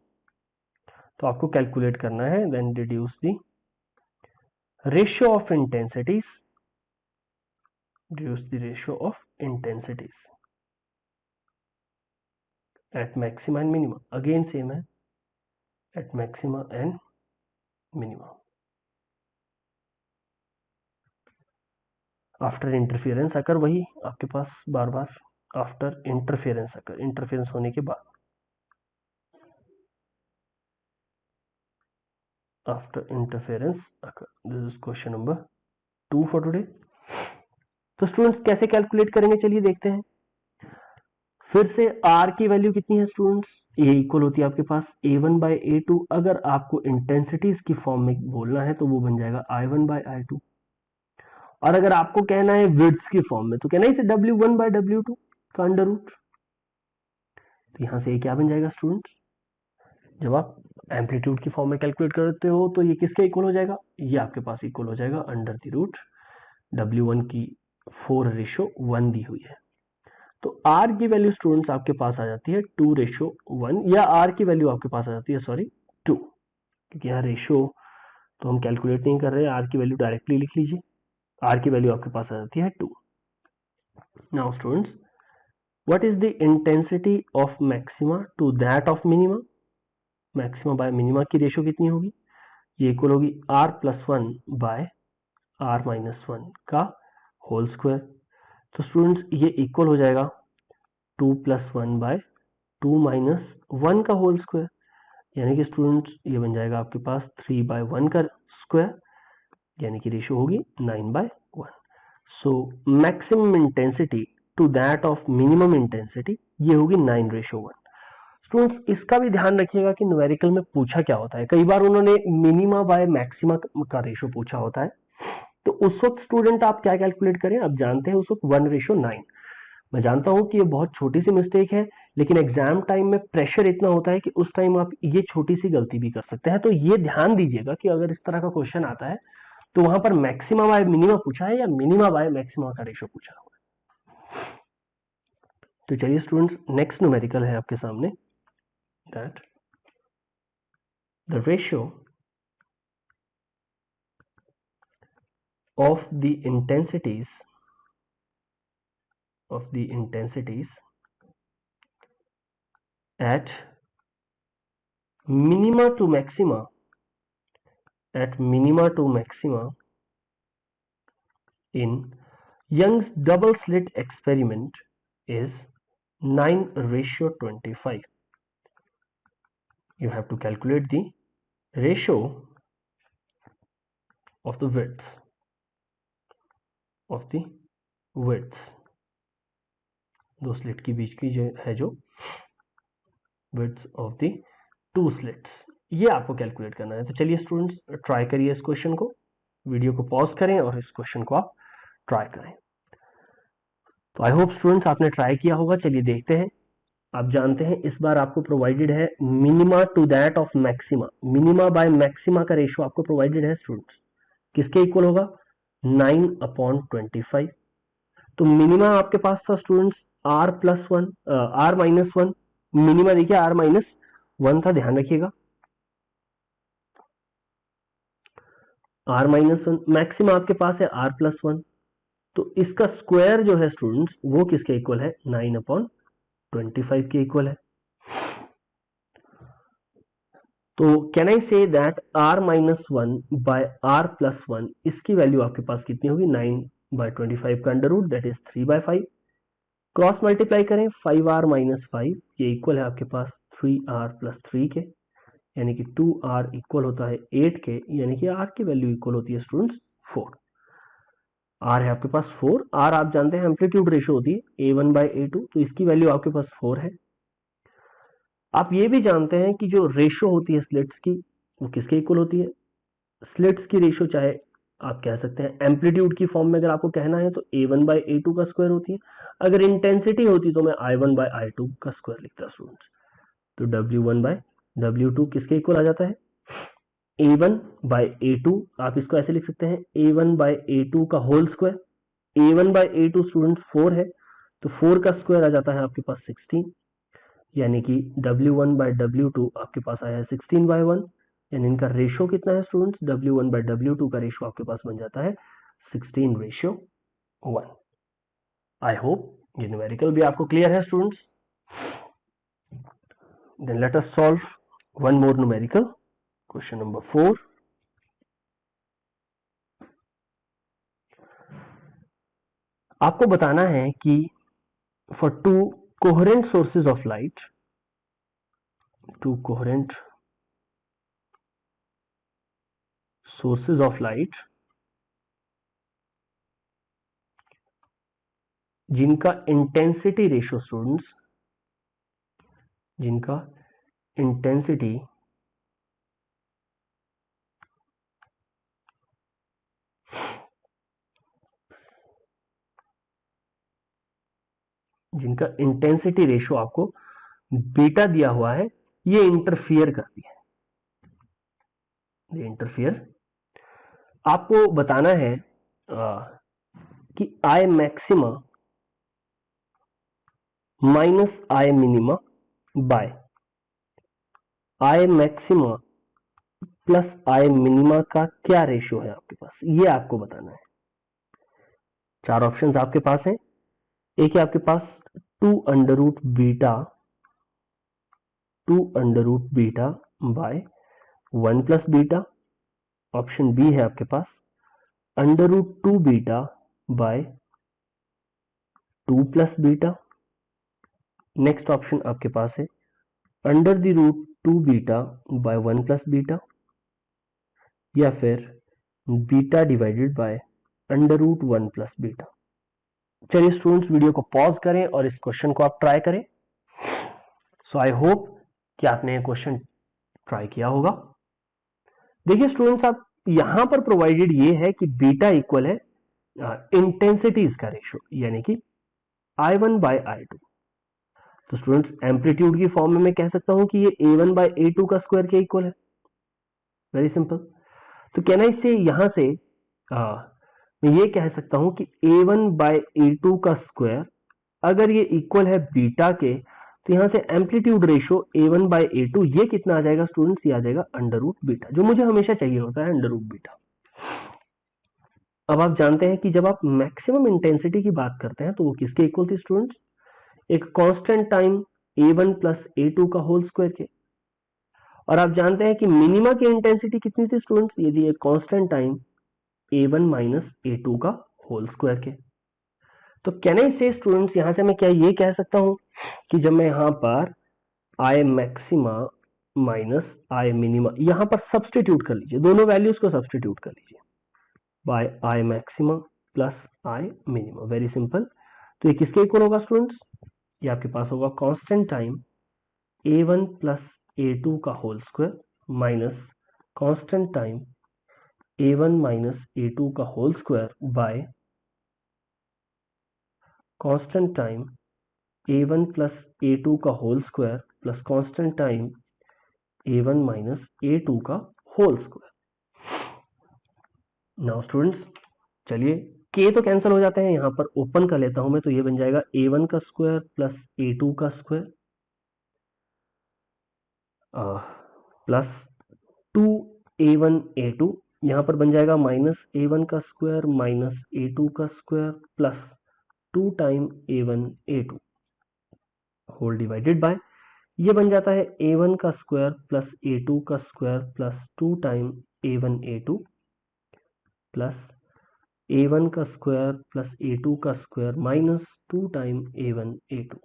तो आपको कैलकुलेट करना है, then deduce the ratio of intensities, at maxima and minima, again same है, at maxima and minima after interference occur, वही आपके पास बार बार आफ्टर इंटरफेरेंस अकर, इंटरफेरेंस होने के बाद, after interference occur. This is question number 2 for today. तो स्टूडेंट्स कैसे कैलकुलेट करेंगे, चलिए देखते हैं। फिर से R की वैल्यू कितनी है स्टूडेंट्स, A इक्वल होती है आपके पास A1/A2। अगर आपको इंटेंसिटीज की फॉर्म में बोलना है तो वो बन जाएगा I1/I2, और अगर आपको कहना है विड्थ की फॉर्म में तो कहना है इसे W1/W2 का अंडर रूट। तो यहां से ये क्या बन जाएगा स्टूडेंट्स, जब आप एम्पलीट्यूड की फॉर्म में कैलकुलेट करते हो तो ये किसके इक्वल हो जाएगा, ये आपके पास इक्वल हो जाएगा अंडर द रूट W1 की 4:1 दी हुई है। तो R की वैल्यू स्टूडेंट्स आपके पास आ जाती है 2:1, या R की वैल्यू आपके पास आ जाती है 2, क्योंकि यहाँ रेशियो तो हम कैलकुलेट नहीं कर रहे हैं, R की वैल्यू डायरेक्टली लिख लीजिए। R की वैल्यू आपके पास आ जाती है 2। Now students what is the intensity of maxima to that of minima, maxima by minima की रेशियो कितनी होगी, ये इक्वल होगी R+1 बाय R-1 का होल स्क्वायर। तो स्टूडेंट्स ये इक्वल हो जाएगा 2 + 1/2 - 1 का होल स्क्वायर, यानी कि स्टूडेंट्स ये बन जाएगा आपके पास 3/1 का स्क्वायर, यानी कि रेशियो होगी 9/1। So maximum intensity to that of minimum intensity ये होगी 9:1। स्टूडेंट्स इसका भी ध्यान रखिएगा कि न्यूमेरिकल में पूछा क्या होता है, कई बार उन्होंने मिनिमा बाय मैक्सिमा का रेशियो पूछा होता है, तो उस वक्त स्टूडेंट आप क्या कैलकुलेट करें, आप जानते हैं उस वक्त 1:9। मैं जानता हूं कि ये बहुत छोटी सी मिस्टेक है, लेकिन एग्जाम टाइम में प्रेशर इतना होता है कि उस टाइम आप ये छोटी सी गलती भी कर सकते हैं। तो ये ध्यान दीजिएगा कि अगर इस तरह का क्वेश्चन आता है तो वहां पर मैक्सिमा बाय मिनिमा पूछा है या मिनिमा बाय मैक्सिमा का रेशियो पूछा हुआ है। तो चलिए स्टूडेंट्स नेक्स्ट न्यूमेरिकल है आपके सामने, that the ratio of the intensities of the intensities at minima to maxima in Young's double slit experiment is 9:25. You have to calculate the ratio of the widths दो slit के बीच की जो widths of the two slits, ये आपको calculate करना है। तो चलिए स्टूडेंट्स ट्राई करिए इस क्वेश्चन को, वीडियो को पॉज करें और इस क्वेश्चन को आप ट्राई करें। तो आई होप स्टूडेंट्स आपने ट्राई किया होगा। चलिए देखते हैं। आप जानते हैं इस बार आपको प्रोवाइडेड है minima to that of maxima, minima by maxima का रेशियो आपको प्रोवाइडेड है स्टूडेंट्स। किसके इक्वल होगा? 9/25। तो मिनिमा आपके पास था स्टूडेंट्स r+1 r-1, मिनिमा देखिए r-1 था, ध्यान रखिएगा r-1, मैक्सिमा आपके पास है r+1। तो इसका स्क्वायर जो है स्टूडेंट्स वो किसके इक्वल है? 9/25 के इक्वल है। तो can I say that r-1 bye r+1, इसकी वैल्यू आपके पास कितनी होगी? 9/25 का under root, that is 3/5। Cross multiply करें 5r - 5, ये इक्वल है आपके पास 3r + 3 के, यानी कि 2r इक्वल होता है 8 के, यानी कि r की वैल्यू इक्वल होती है स्टूडेंट्स 4। r है आपके पास 4। r आप जानते हैं एम्पलीट्यूड रेशियो होती है A1/A2, तो इसकी वैल्यू आपके पास 4 है। आप ये भी जानते हैं कि जो रेशियो होती है स्लिट्स की वो किसके इक्वल होती है? स्लिट्स की रेशियो चाहे आप कह सकते हैं एम्पलीट्यूड की फॉर्म में अगर आपको कहना है तो A1/A2 का स्क्वायर होती है। अगर इंटेंसिटी होती तो मैं I1/I2 का स्क्वायर लिखता स्टूडेंट्स। तो W1/W2 किसके इक्वल आ जाता है? A1/A2। आप इसको ऐसे लिख सकते हैं A1/A2 का होल स्क्वायर। A1/A2 स्टूडेंट्स 4 है, तो 4 का स्क्वायर आ जाता है आपके पास 16, यानी कि W1/W2 आपके पास आया है 16/1, यानी इनका रेशियो कितना है स्टूडेंट्स? W1/W2 का रेशियो आपके पास बन जाता है 16:1। आई होप ये न्यूमेरिकल भी आपको क्लियर है students. Then let us solve one more numerical, question number 4। आपको बताना है कि for two coherent sources of light, two coherent sources of light जिनका इंटेंसिटी रेशियो स्टूडेंट्स, जिनका इंटेंसिटी रेशियो आपको बीटा दिया हुआ है, ये इंटरफियर करती है, ये इंटरफियर। आपको बताना है कि I maxima minus I minima by I maxima plus I minima का क्या रेशियो है आपके पास, ये आपको बताना है। 4 ऑप्शंस आपके पास हैं। एक है आपके पास 2√β बाय 1 + बीटा। ऑप्शन बी है आपके पास √2β बाय 2 + बीटा। नेक्स्ट ऑप्शन आपके पास है √2β बाय 1 + बीटा, या फिर बीटा डिवाइडेड बाय √1 + बीटा। चलिए स्टूडेंट्स वीडियो को पॉज करें और इस क्वेश्चन को आप ट्राई करें। सो आई होप कि आपने क्वेश्चन ट्राई किया होगा। देखिए स्टूडेंट्स, आप यहां पर प्रोवाइडेड ये है कि बीटा इक्वल है इंटेंसिटीज का रेशियो, यानी कि I1/I2। तो स्टूडेंट्स एम्पलीट्यूड की फॉर्म में मैं कह सकता हूं कि ये A1/A2 का स्क्वायर के इक्वल है। Very simple. तो कैन आई से यहां से मैं ये कह सकता हूं कि A1/A2 का स्क्वायर अगर ये इक्वल है बीटा के, तो यहां से एम्पलीट्यूड रेशियो A1/A2 ये कितना आ जाएगा स्टूडेंट्स? ये आ जाएगा √β, जो मुझे हमेशा चाहिए होता है √β। अब आप जानते हैं कि जब आप मैक्सिमम इंटेंसिटी की बात करते हैं तो वो किसके इक्वल थी स्टूडेंट्स? एक constant time a1 plus a2 का होल स्क्वायर के। और आप जानते हैं कि मिनिमा की इंटेंसिटी कितनी थी स्टूडेंट्स? यदि एक constant time a1 minus a2 का होल स्क्वायर के। तो कैन आई से स्टूडेंट्स, यहां से मैं क्या ये कह सकता हूं कि जब मैं यहां पर आई मैक्सिमा माइनस आई मिनिमा यहां पर सब्सटीट्यूट कर लीजिए, दोनों वैल्यूज को सब्सटीट्यूट कर लीजिए, बाय आई मैक्सिमा प्लस आई मिनिमा, वेरी सिंपल। तो ये किसके इक्वल होगा स्टूडेंट्स? ये आपके पास होगा constant time a1 plus a2 का whole square minus constant time a1 minus a2 का whole square by constant time a1 plus a2 का whole square plus constant time a1 minus a2 का whole square. Now students, चलिए k तो cancel हो जाते हैं, यहां पर ओपन कर लेता हूं मैं, तो ये बन जाएगा a1 का स्क्वायर प्लस a2 का स्क्वायर प्लस 2a1 a2, यहां पर बन जाएगा माइनस a1 का स्क्वायर माइनस a2 का square plus 2 time a1 a2 whole divided by, ये बन जाता है a1 का स्क्वायर प्लस a2 का square plus 2 time a1 a2 plus a1 का स्क्वायर प्लस a2 का square minus 2 time a1 a2।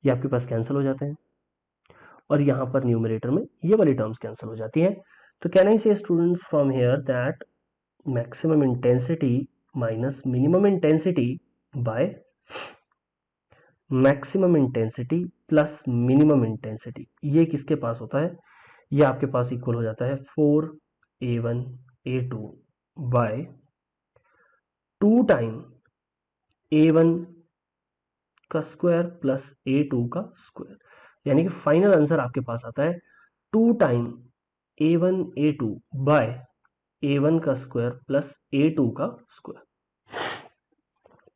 ये आपके पास कैंसिल हो जाते हैं और यहां पर न्यूमरेटर में ये वाली टर्म्स कैंसिल हो जाती है। तो कैन आई से students from here that maximum intensity minus minimum intensity by maximum intensity plus minimum intensity, ये किसके पास होता है? ये आपके पास इक्वल हो जाता है 4a1 a2 bye 2 time a1 का स्क्वायर प्लस a2 का स्क्वायर, यानी कि फाइनल आंसर आपके पास आता है 2 time a1 a2 bye a1 का स्क्वायर प्लस a2 का स्क्वायर।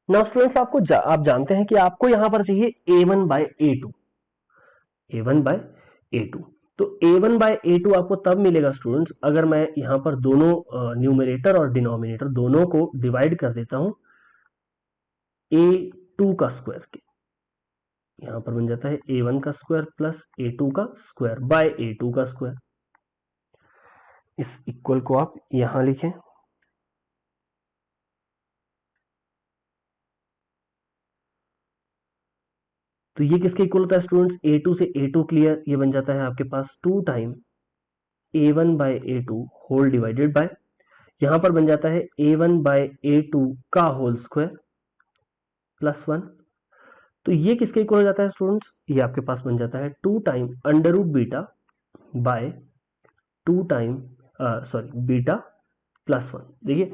नाउ स्टूडेंट्स, आप जानते हैं कि आपको यहां पर चाहिए a1 by a2, a1 by a2। तो a1 बाय a2 आपको तब मिलेगा स्टूडेंट्स अगर मैं यहां पर दोनों न्यूमरेटर और डिनोमिनेटर दोनों को डिवाइड कर देता हूं a2 का स्क्वायर के। यहां पर बन जाता है a1 का स्क्वायर प्लस a2 का स्क्वायर बाय a2 का स्क्वायर। इस इक्वल को आप यहां लिखें, तो ये किसके इक्वल होता है स्टूडेंट्स? a2 से a2 क्लियर, ये बन जाता है आपके पास 2 time a1 by a2 whole divided by, यहां पर बन जाता है a1 बाय a2 का होल स्क्वायर प्लस 1। तो ये किसके इक्वल हो जाता है स्टूडेंट्स? ये आपके पास बन जाता है 2 time under root beta by 2 time sorry beta plus 1। देखिए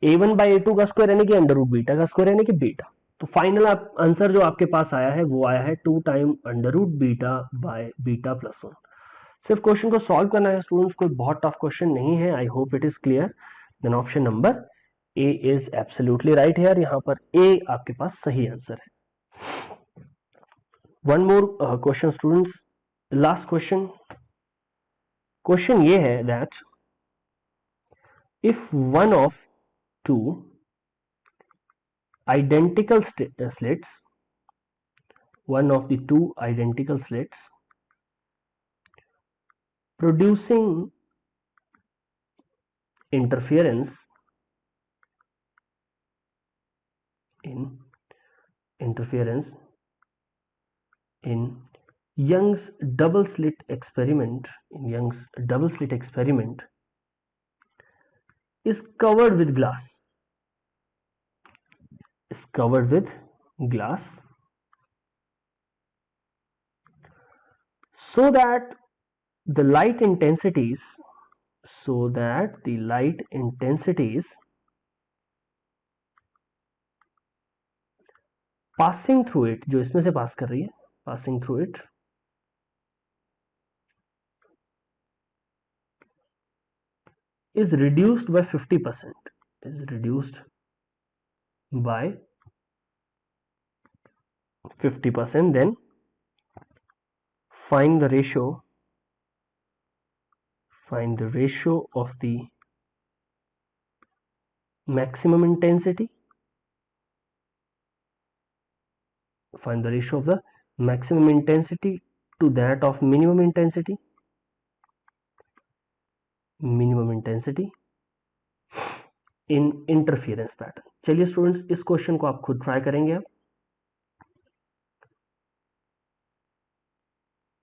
a1 बाय a2 का स्क्वायर यानी कि अंडर रूट बीटा का स्क्वायर यानी कि बीटा। तो फाइनल आंसर जो आपके पास आया है वो आया है 2 time under root beta by beta plus 1। सिर्फ क्वेश्चन को सॉल्व करना है स्टूडेंट्स, कोई बहुत टफ क्वेश्चन नहीं है। I hope it is clear. Then option number A is absolutely right है, यहां पर ए आपके पास सही आंसर है। One more question students, last question. Question ये है that if one of two identical slits, one of the two identical slits producing interference in Young's double slit experiment, is covered with glass, so that the light intensities passing through it, जो इसमें से पास कर रही है, passing through it is reduced by 50%, is reduced by 50%, then find the ratio of the maximum intensity, find the ratio of the maximum intensity to that of minimum intensity in interference pattern. चलिए students, इस question को आप खुद try करेंगे। आप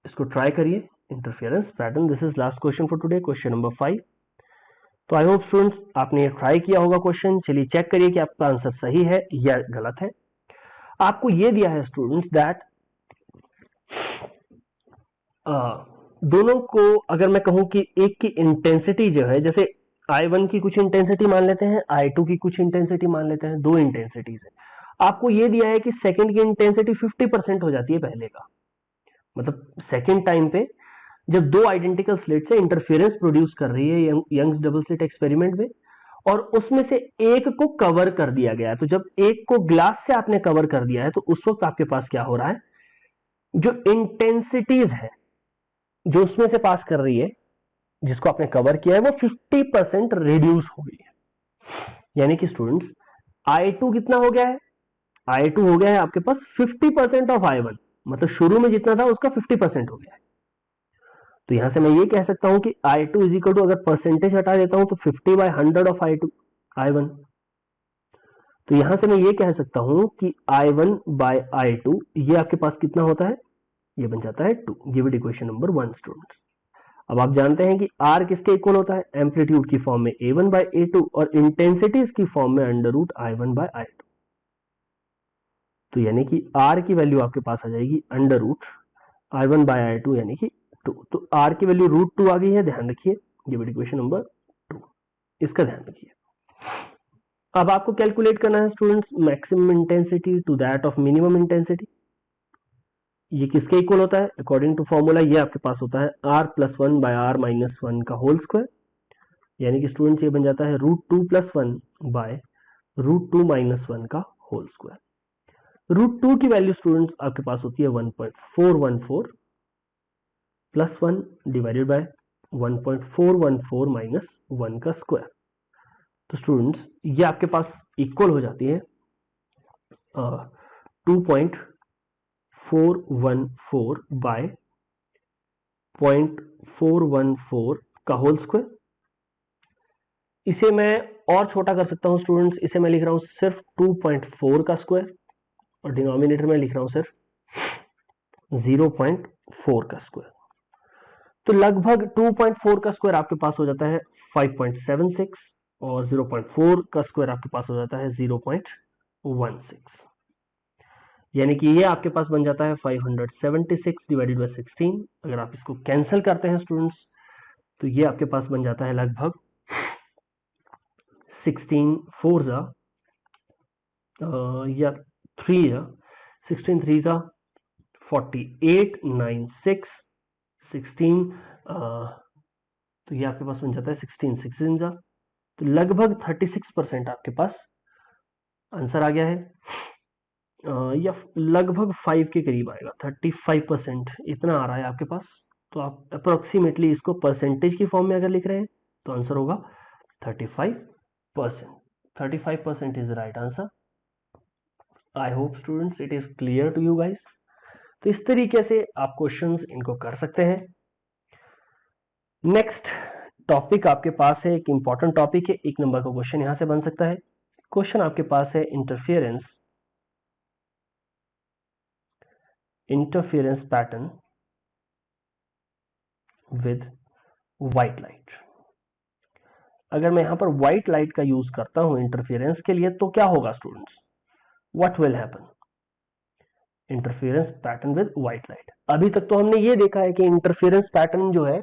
इसको try करिए, interference pattern. This is last question for today, question number 5। तो आई होप स्टूडेंट्स आपने ये ट्राई किया होगा क्वेश्चन। चलिए चेक करिए कि आपका आंसर सही है या गलत है। आपको ये दिया है स्टूडेंट्स दैट दोनों को अगर मैं कहूं कि एक की इंटेंसिटी जो है, जैसे I1 की कुछ इंटेंसिटी मान लेते हैं, I2 की कुछ इंटेंसिटी मान लेते हैं, दो इंटेंसिटीज है। आपको ये दिया है कि सेकंड की इंटेंसिटी 50% हो जाती है पहले का, मतलब सेकंड टाइम पे जब दो आइडेंटिकल स्लिट से इंटरफेरेंस प्रोड्यूस कर रही है यंग्स डबल स्लिट एक्सपेरिमेंट में, और उसमें से एक को कवर कर दिया गया है। तो जब एक को ग्लास से आपने कवर कर दिया है तो उस वक्त आपके पास क्या हो रहा है, जो इंटेंसिटीज है जो उसमें से पास कर रही है, जिसको आपने कवर किया है, वो 50% रिड्यूस हो गई है। यानी कि स्टूडेंट्स I2 कितना हो गया है, I2 हो गया है आपके पास 50% ऑफ I1, मतलब शुरू में जितना था उसका 50% हो गया है। तो यहां से मैं ये कह सकता हूं कि I2 इज इक्वल टू, अगर परसेंटेज हटा देता हूं तो 50/100 ऑफ I1। तो यहां से मैं ये कह सकता हूं कि I1/I2 ये आपके पास कितना होता है, ये बन जाता है 2। Give it equation number 1 students. अब आप जानते हैं कि R किसके इक्वल होता है, एम्पलीट्यूड की फॉर्म में A1/A2 और इंटेंसिटीज की फॉर्म में √I1/I2। तो यानी कि R की वैल्यू आपके पास आ जाएगी √I1/I2 यानी कि 2। तो R की वैल्यू √2 आ गई है, ध्यान रखिए। गिव इट इक्वेशन नंबर 2, इसका ध्यान रखिए। अब आपको कैलकुलेट करना है students maximum intensity to that of minimum intensity. ये किसके इक्वल होता है, अकॉर्डिंग टू फॉर्मूला ये आपके पास होता है R+1/R-1 का होल स्क्वायर। यानी कि स्टूडेंट्स ये बन जाता है √2+1/√2-1 का होल स्क्वायर। √2 की वैल्यू स्टूडेंट्स आपके पास होती है 1.414 प्लस 1 डिवाइडेड बाय 1.414 माइनस 1 का स्क्वायर। तो स्टूडेंट्स ये आपके पास इक्वल हो जाती है 2.414 बाय 0.414 का होल स्क्वायर। इसे मैं और छोटा कर सकता हूं स्टूडेंट्स, इसे मैं लिख रहा हूं सिर्फ 2.4 का स्क्वायर, और डिनोमिनेटर में लिख रहा हूं सिर्फ 0.4 का स्क्वायर। तो लगभग 2.4 का स्क्वायर आपके पास हो जाता है 5.76 और 0.4 का स्क्वायर आपके पास हो जाता है 0.16। यानी कि ये आपके पास बन जाता है 576 डिवाइडेड बाय 16। अगर आप इसको कैंसिल करते हैं स्टूडेंट्स तो ये आपके पास बन जाता है लगभग 16 4 या 3 16 3 48 9 6 16 तो ये आपके पास बन जाता है 16 16 तो लगभग 36% आपके पास आंसर आ गया है, या लगभग 5 के करीब आएगा, 35% इतना आ रहा है आपके पास। तो आप अप्रोक्सीमेटली इसको परसेंटेज की फॉर्म में अगर लिख रहे हैं तो आंसर होगा 35%। 35% is the right answer. I hope students it is clear to you guys. तो इस तरीके से आप क्वेश्चंस इनको कर सकते हैं। नेक्स्ट टॉपिक आपके पास है, एक इंपॉर्टेंट टॉपिक है, 1 नंबर का क्वेश्चन यहां से बन सकता है। क्वेश्चन आपके पास है interference pattern with white light. अगर मैं यहां पर व्हाइट लाइट का यूज करता हूं इंटरफेरेंस के लिए तो क्या होगा students, what will happen, interference pattern with white light. अभी तक तो हमने ये देखा है कि इंटरफेरेंस पैटर्न जो है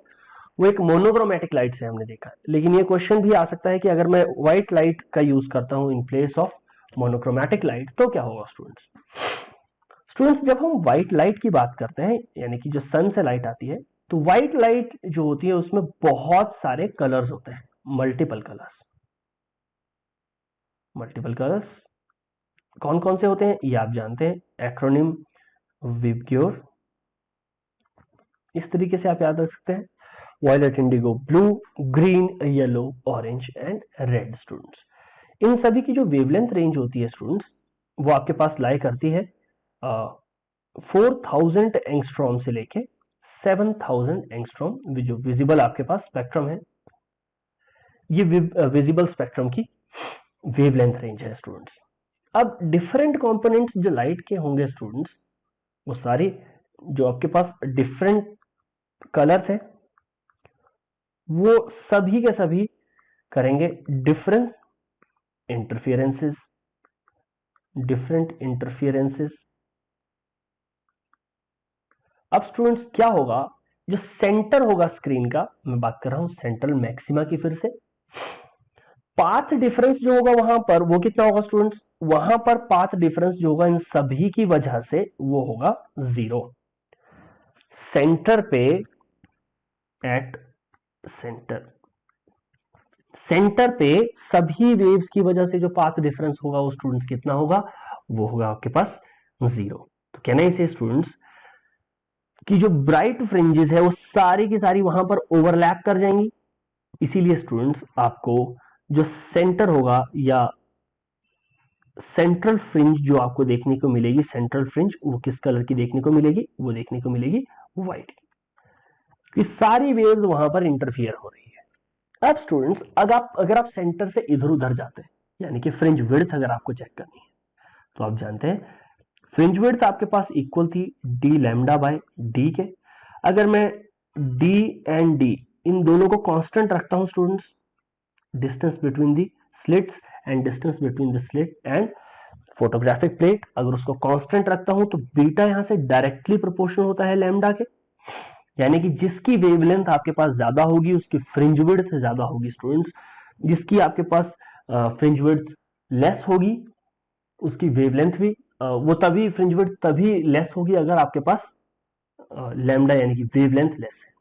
वो एक मोनोक्रोमेटिक लाइट से हमने देखा है, लेकिन ये क्वेश्चन भी आ सकता है कि अगर मैं व्हाइट लाइट का यूज करता हूं in place of monochromatic light तो क्या होगा स्टूडेंट्स। स्टूडेंट्स जब हम व्हाइट लाइट की बात करते हैं, यानी कि जो सन से लाइट आती है, तो व्हाइट लाइट जो होती है उसमें बहुत सारे कलर्स होते हैं, मल्टीपल कलर्स। मल्टीपल कलर्स कौन कौन से होते हैं ये आप जानते हैं, एक्रोनिम विबग्योर, इस तरीके से आप याद रख सकते हैं। Violet, indigo, blue, green, yellow, orange and red students. इन सभी की जो वेवलेंथ रेंज होती है स्टूडेंट्स, वो आपके पास लाई करती है 4000 एंगस्ट्रॉम से लेके 7000 एंगस्ट्रॉम, जो विजिबल आपके पास स्पेक्ट्रम है, ये विजिबल स्पेक्ट्रम की वेवलेंथ रेंज है स्टूडेंट्स। अब डिफरेंट कंपोनेंट्स जो लाइट के होंगे स्टूडेंट्स, वो सारे जो आपके पास डिफरेंट कलर्स है, वो सभी के सभी करेंगे डिफरेंट इंटरफियरेंसेस। अब स्टूडेंट्स क्या होगा, जो सेंटर होगा स्क्रीन का, मैं बात कर रहा हूं सेंट्रल मैक्सिमा की, फिर से पाथ डिफरेंस जो होगा वहां पर वो कितना होगा स्टूडेंट्स, वहां पर पाथ डिफरेंस जो होगा इन सभी की वजह से वो होगा 0। सेंटर पे, एट सेंटर पे सभी वेव्स की वजह से जो पाथ डिफरेंस होगा वो स्टूडेंट्स कितना होगा, वो होगा आपके पास 0। तो कहना इसे स्टूडेंट्स कि जो ब्राइट फ्रिंजेस है वो सारी की सारी वहां पर ओवरलैप कर जाएंगी। इसीलिए स्टूडेंट्स आपको जो सेंटर होगा या सेंट्रल फ्रिंज जो आपको देखने को मिलेगी, सेंट्रल फ्रिंज वो किस कलर की देखने को मिलेगी, वो देखने को मिलेगी व्हाइट की, कि सारी वेव्स वहां पर इंटरफियर हो रही है। अब स्टूडेंट्स अगर आप सेंटर से इधर उधर जाते हैं, यानी कि फ्रिंज विड्थ अगर आपको चेक करनी है, तो आप जानते हैं फ्रिंज विड्थ आपके पास इक्वल थी डी लैम्डा बाय डी के। अगर मैं डी एंड डी इन दोनों को कांस्टेंट रखता हूं students, distance between the slits and distance between the slit and photographic plate, अगर उसको कांस्टेंट रखता हूं तो बीटा यहां से डायरेक्टली प्रोपोर्शनल होता है लैम्डा के, यानी कि जिसकी वेवलेंथ आपके पास ज्यादा होगी उसकी फ्रिंज विड्थ ज्यादा होगी स्टूडेंट्स। जिसकी आपके पास फ्रिंज विड्थ लेस होगी उसकी वेवलेंथ भी वो तभी फ्रिंज विड्थ तभी लेस होगी अगर आपके पास लैम्डा यानी कि वेवलेंथ लेस है।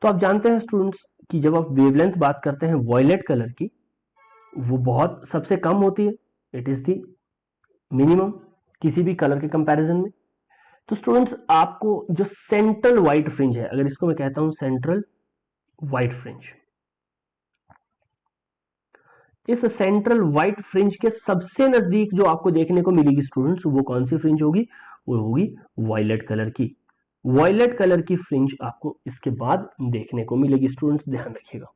तो आप जानते हैं स्टूडेंट्स कि जब आप वेवलेंथ बात करते हैं वॉयलेट कलर की, वो बहुत सबसे कम होती है, इट इज द मिनिमम किसी भी कलर के कंपैरिजन में। तो स्टूडेंट्स आपको जो सेंट्रल व्हाइट फ्रिंज है, अगर इसको मैं कहता हूं सेंट्रल व्हाइट फ्रिंज, इस सेंट्रल व्हाइट फ्रिंज के सबसे नजदीक जो आपको देखने को मिलेगी स्टूडेंट्स, वो कौन सी फ्रिंज होगी, वो होगी वॉयलेट कलर की। वॉयलेट कलर की फ्रिंज आपको इसके बाद देखने को मिलेगी स्टूडेंट्स, ध्यान रखिएगा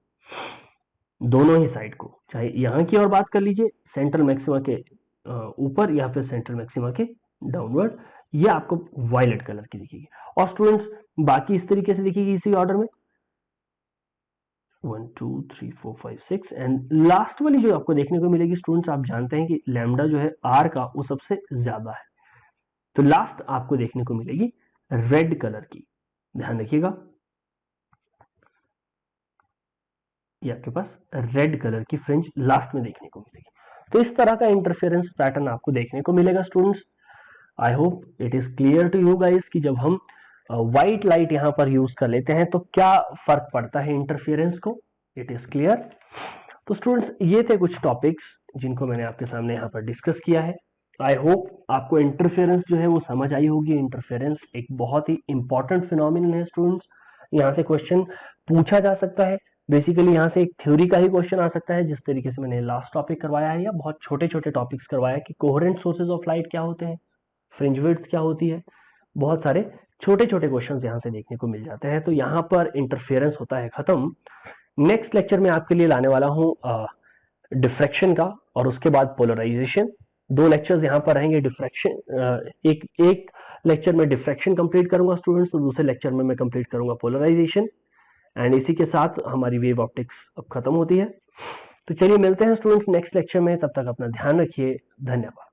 दोनों ही साइड को, चाहे यहां की और बात कर लीजिए सेंट्रल मैक्सिमा के ऊपर या फिर सेंट्रल मैक्सिमा के डाउनवर्ड, ये आपको वायलेट कलर की दिखेगी। और स्टूडेंट्स बाकी इस तरीके से दिखेगी इसी ऑर्डर में 1 2 3 4 5 6 एंड लास्ट वाली जो आपको देखने को मिलेगी स्टूडेंट्स, आप जानते हैं कि लैम्डा जो है आर का वो सबसे ज्यादा है, तो लास्ट आपको देखने को मिलेगी रेड कलर की, ध्यान रखिएगा ये आपके पास रेड कलर की फ्रिंज लास्ट में देखने को मिलेगी। तो इस तरह का इंटरफेरेंस पैटर्न आपको देखने को मिलेगा students. I hope it is clear to you guys कि जब हम व्हाइट लाइट यहां पर यूज कर लेते हैं तो क्या फर्क पड़ता है इंटरफेरेंस को, इट इज क्लियर। तो स्टूडेंट्स ये थे कुछ टॉपिक्स जिनको मैंने आपके सामने यहाँ पर डिस्कस किया है। आई होप आपको इंटरफेरेंस जो है वो समझ आई होगी। इंटरफेरेंस एक बहुत ही इंपॉर्टेंट फिनोमिनन है स्टूडेंट्स, यहाँ से क्वेश्चन पूछा जा सकता है। बेसिकली यहाँ से एक थ्योरी का ही क्वेश्चन आ सकता है, जिस तरीके से मैंने लास्ट टॉपिक करवाया है, या बहुत छोटे छोटे टॉपिक्स करवाया कि कोहेरेंट सोर्सेज ऑफ लाइट क्या होते हैं, फ्रिंज विड्थ क्या होती है, बहुत सारे छोटे छोटे क्वेश्चंस यहाँ से देखने को मिल जाते हैं। तो यहाँ पर इंटरफेरेंस होता है खत्म। नेक्स्ट लेक्चर में आपके लिए लाने वाला हूँ डिफ्रैक्शन का, और उसके बाद पोलराइजेशन। 2 लेक्चर्स यहाँ पर रहेंगे। डिफ्रैक्शन एक लेक्चर में डिफ्रैक्शन कंप्लीट करूंगा स्टूडेंट्स, तो दूसरे लेक्चर में मैं कंप्लीट करूंगा पोलराइजेशन। एंड इसी के साथ हमारी वेव ऑप्टिक्स अब खत्म होती है। तो चलिए मिलते हैं स्टूडेंट्स नेक्स्ट लेक्चर में, तब तक अपना ध्यान रखिए, धन्यवाद।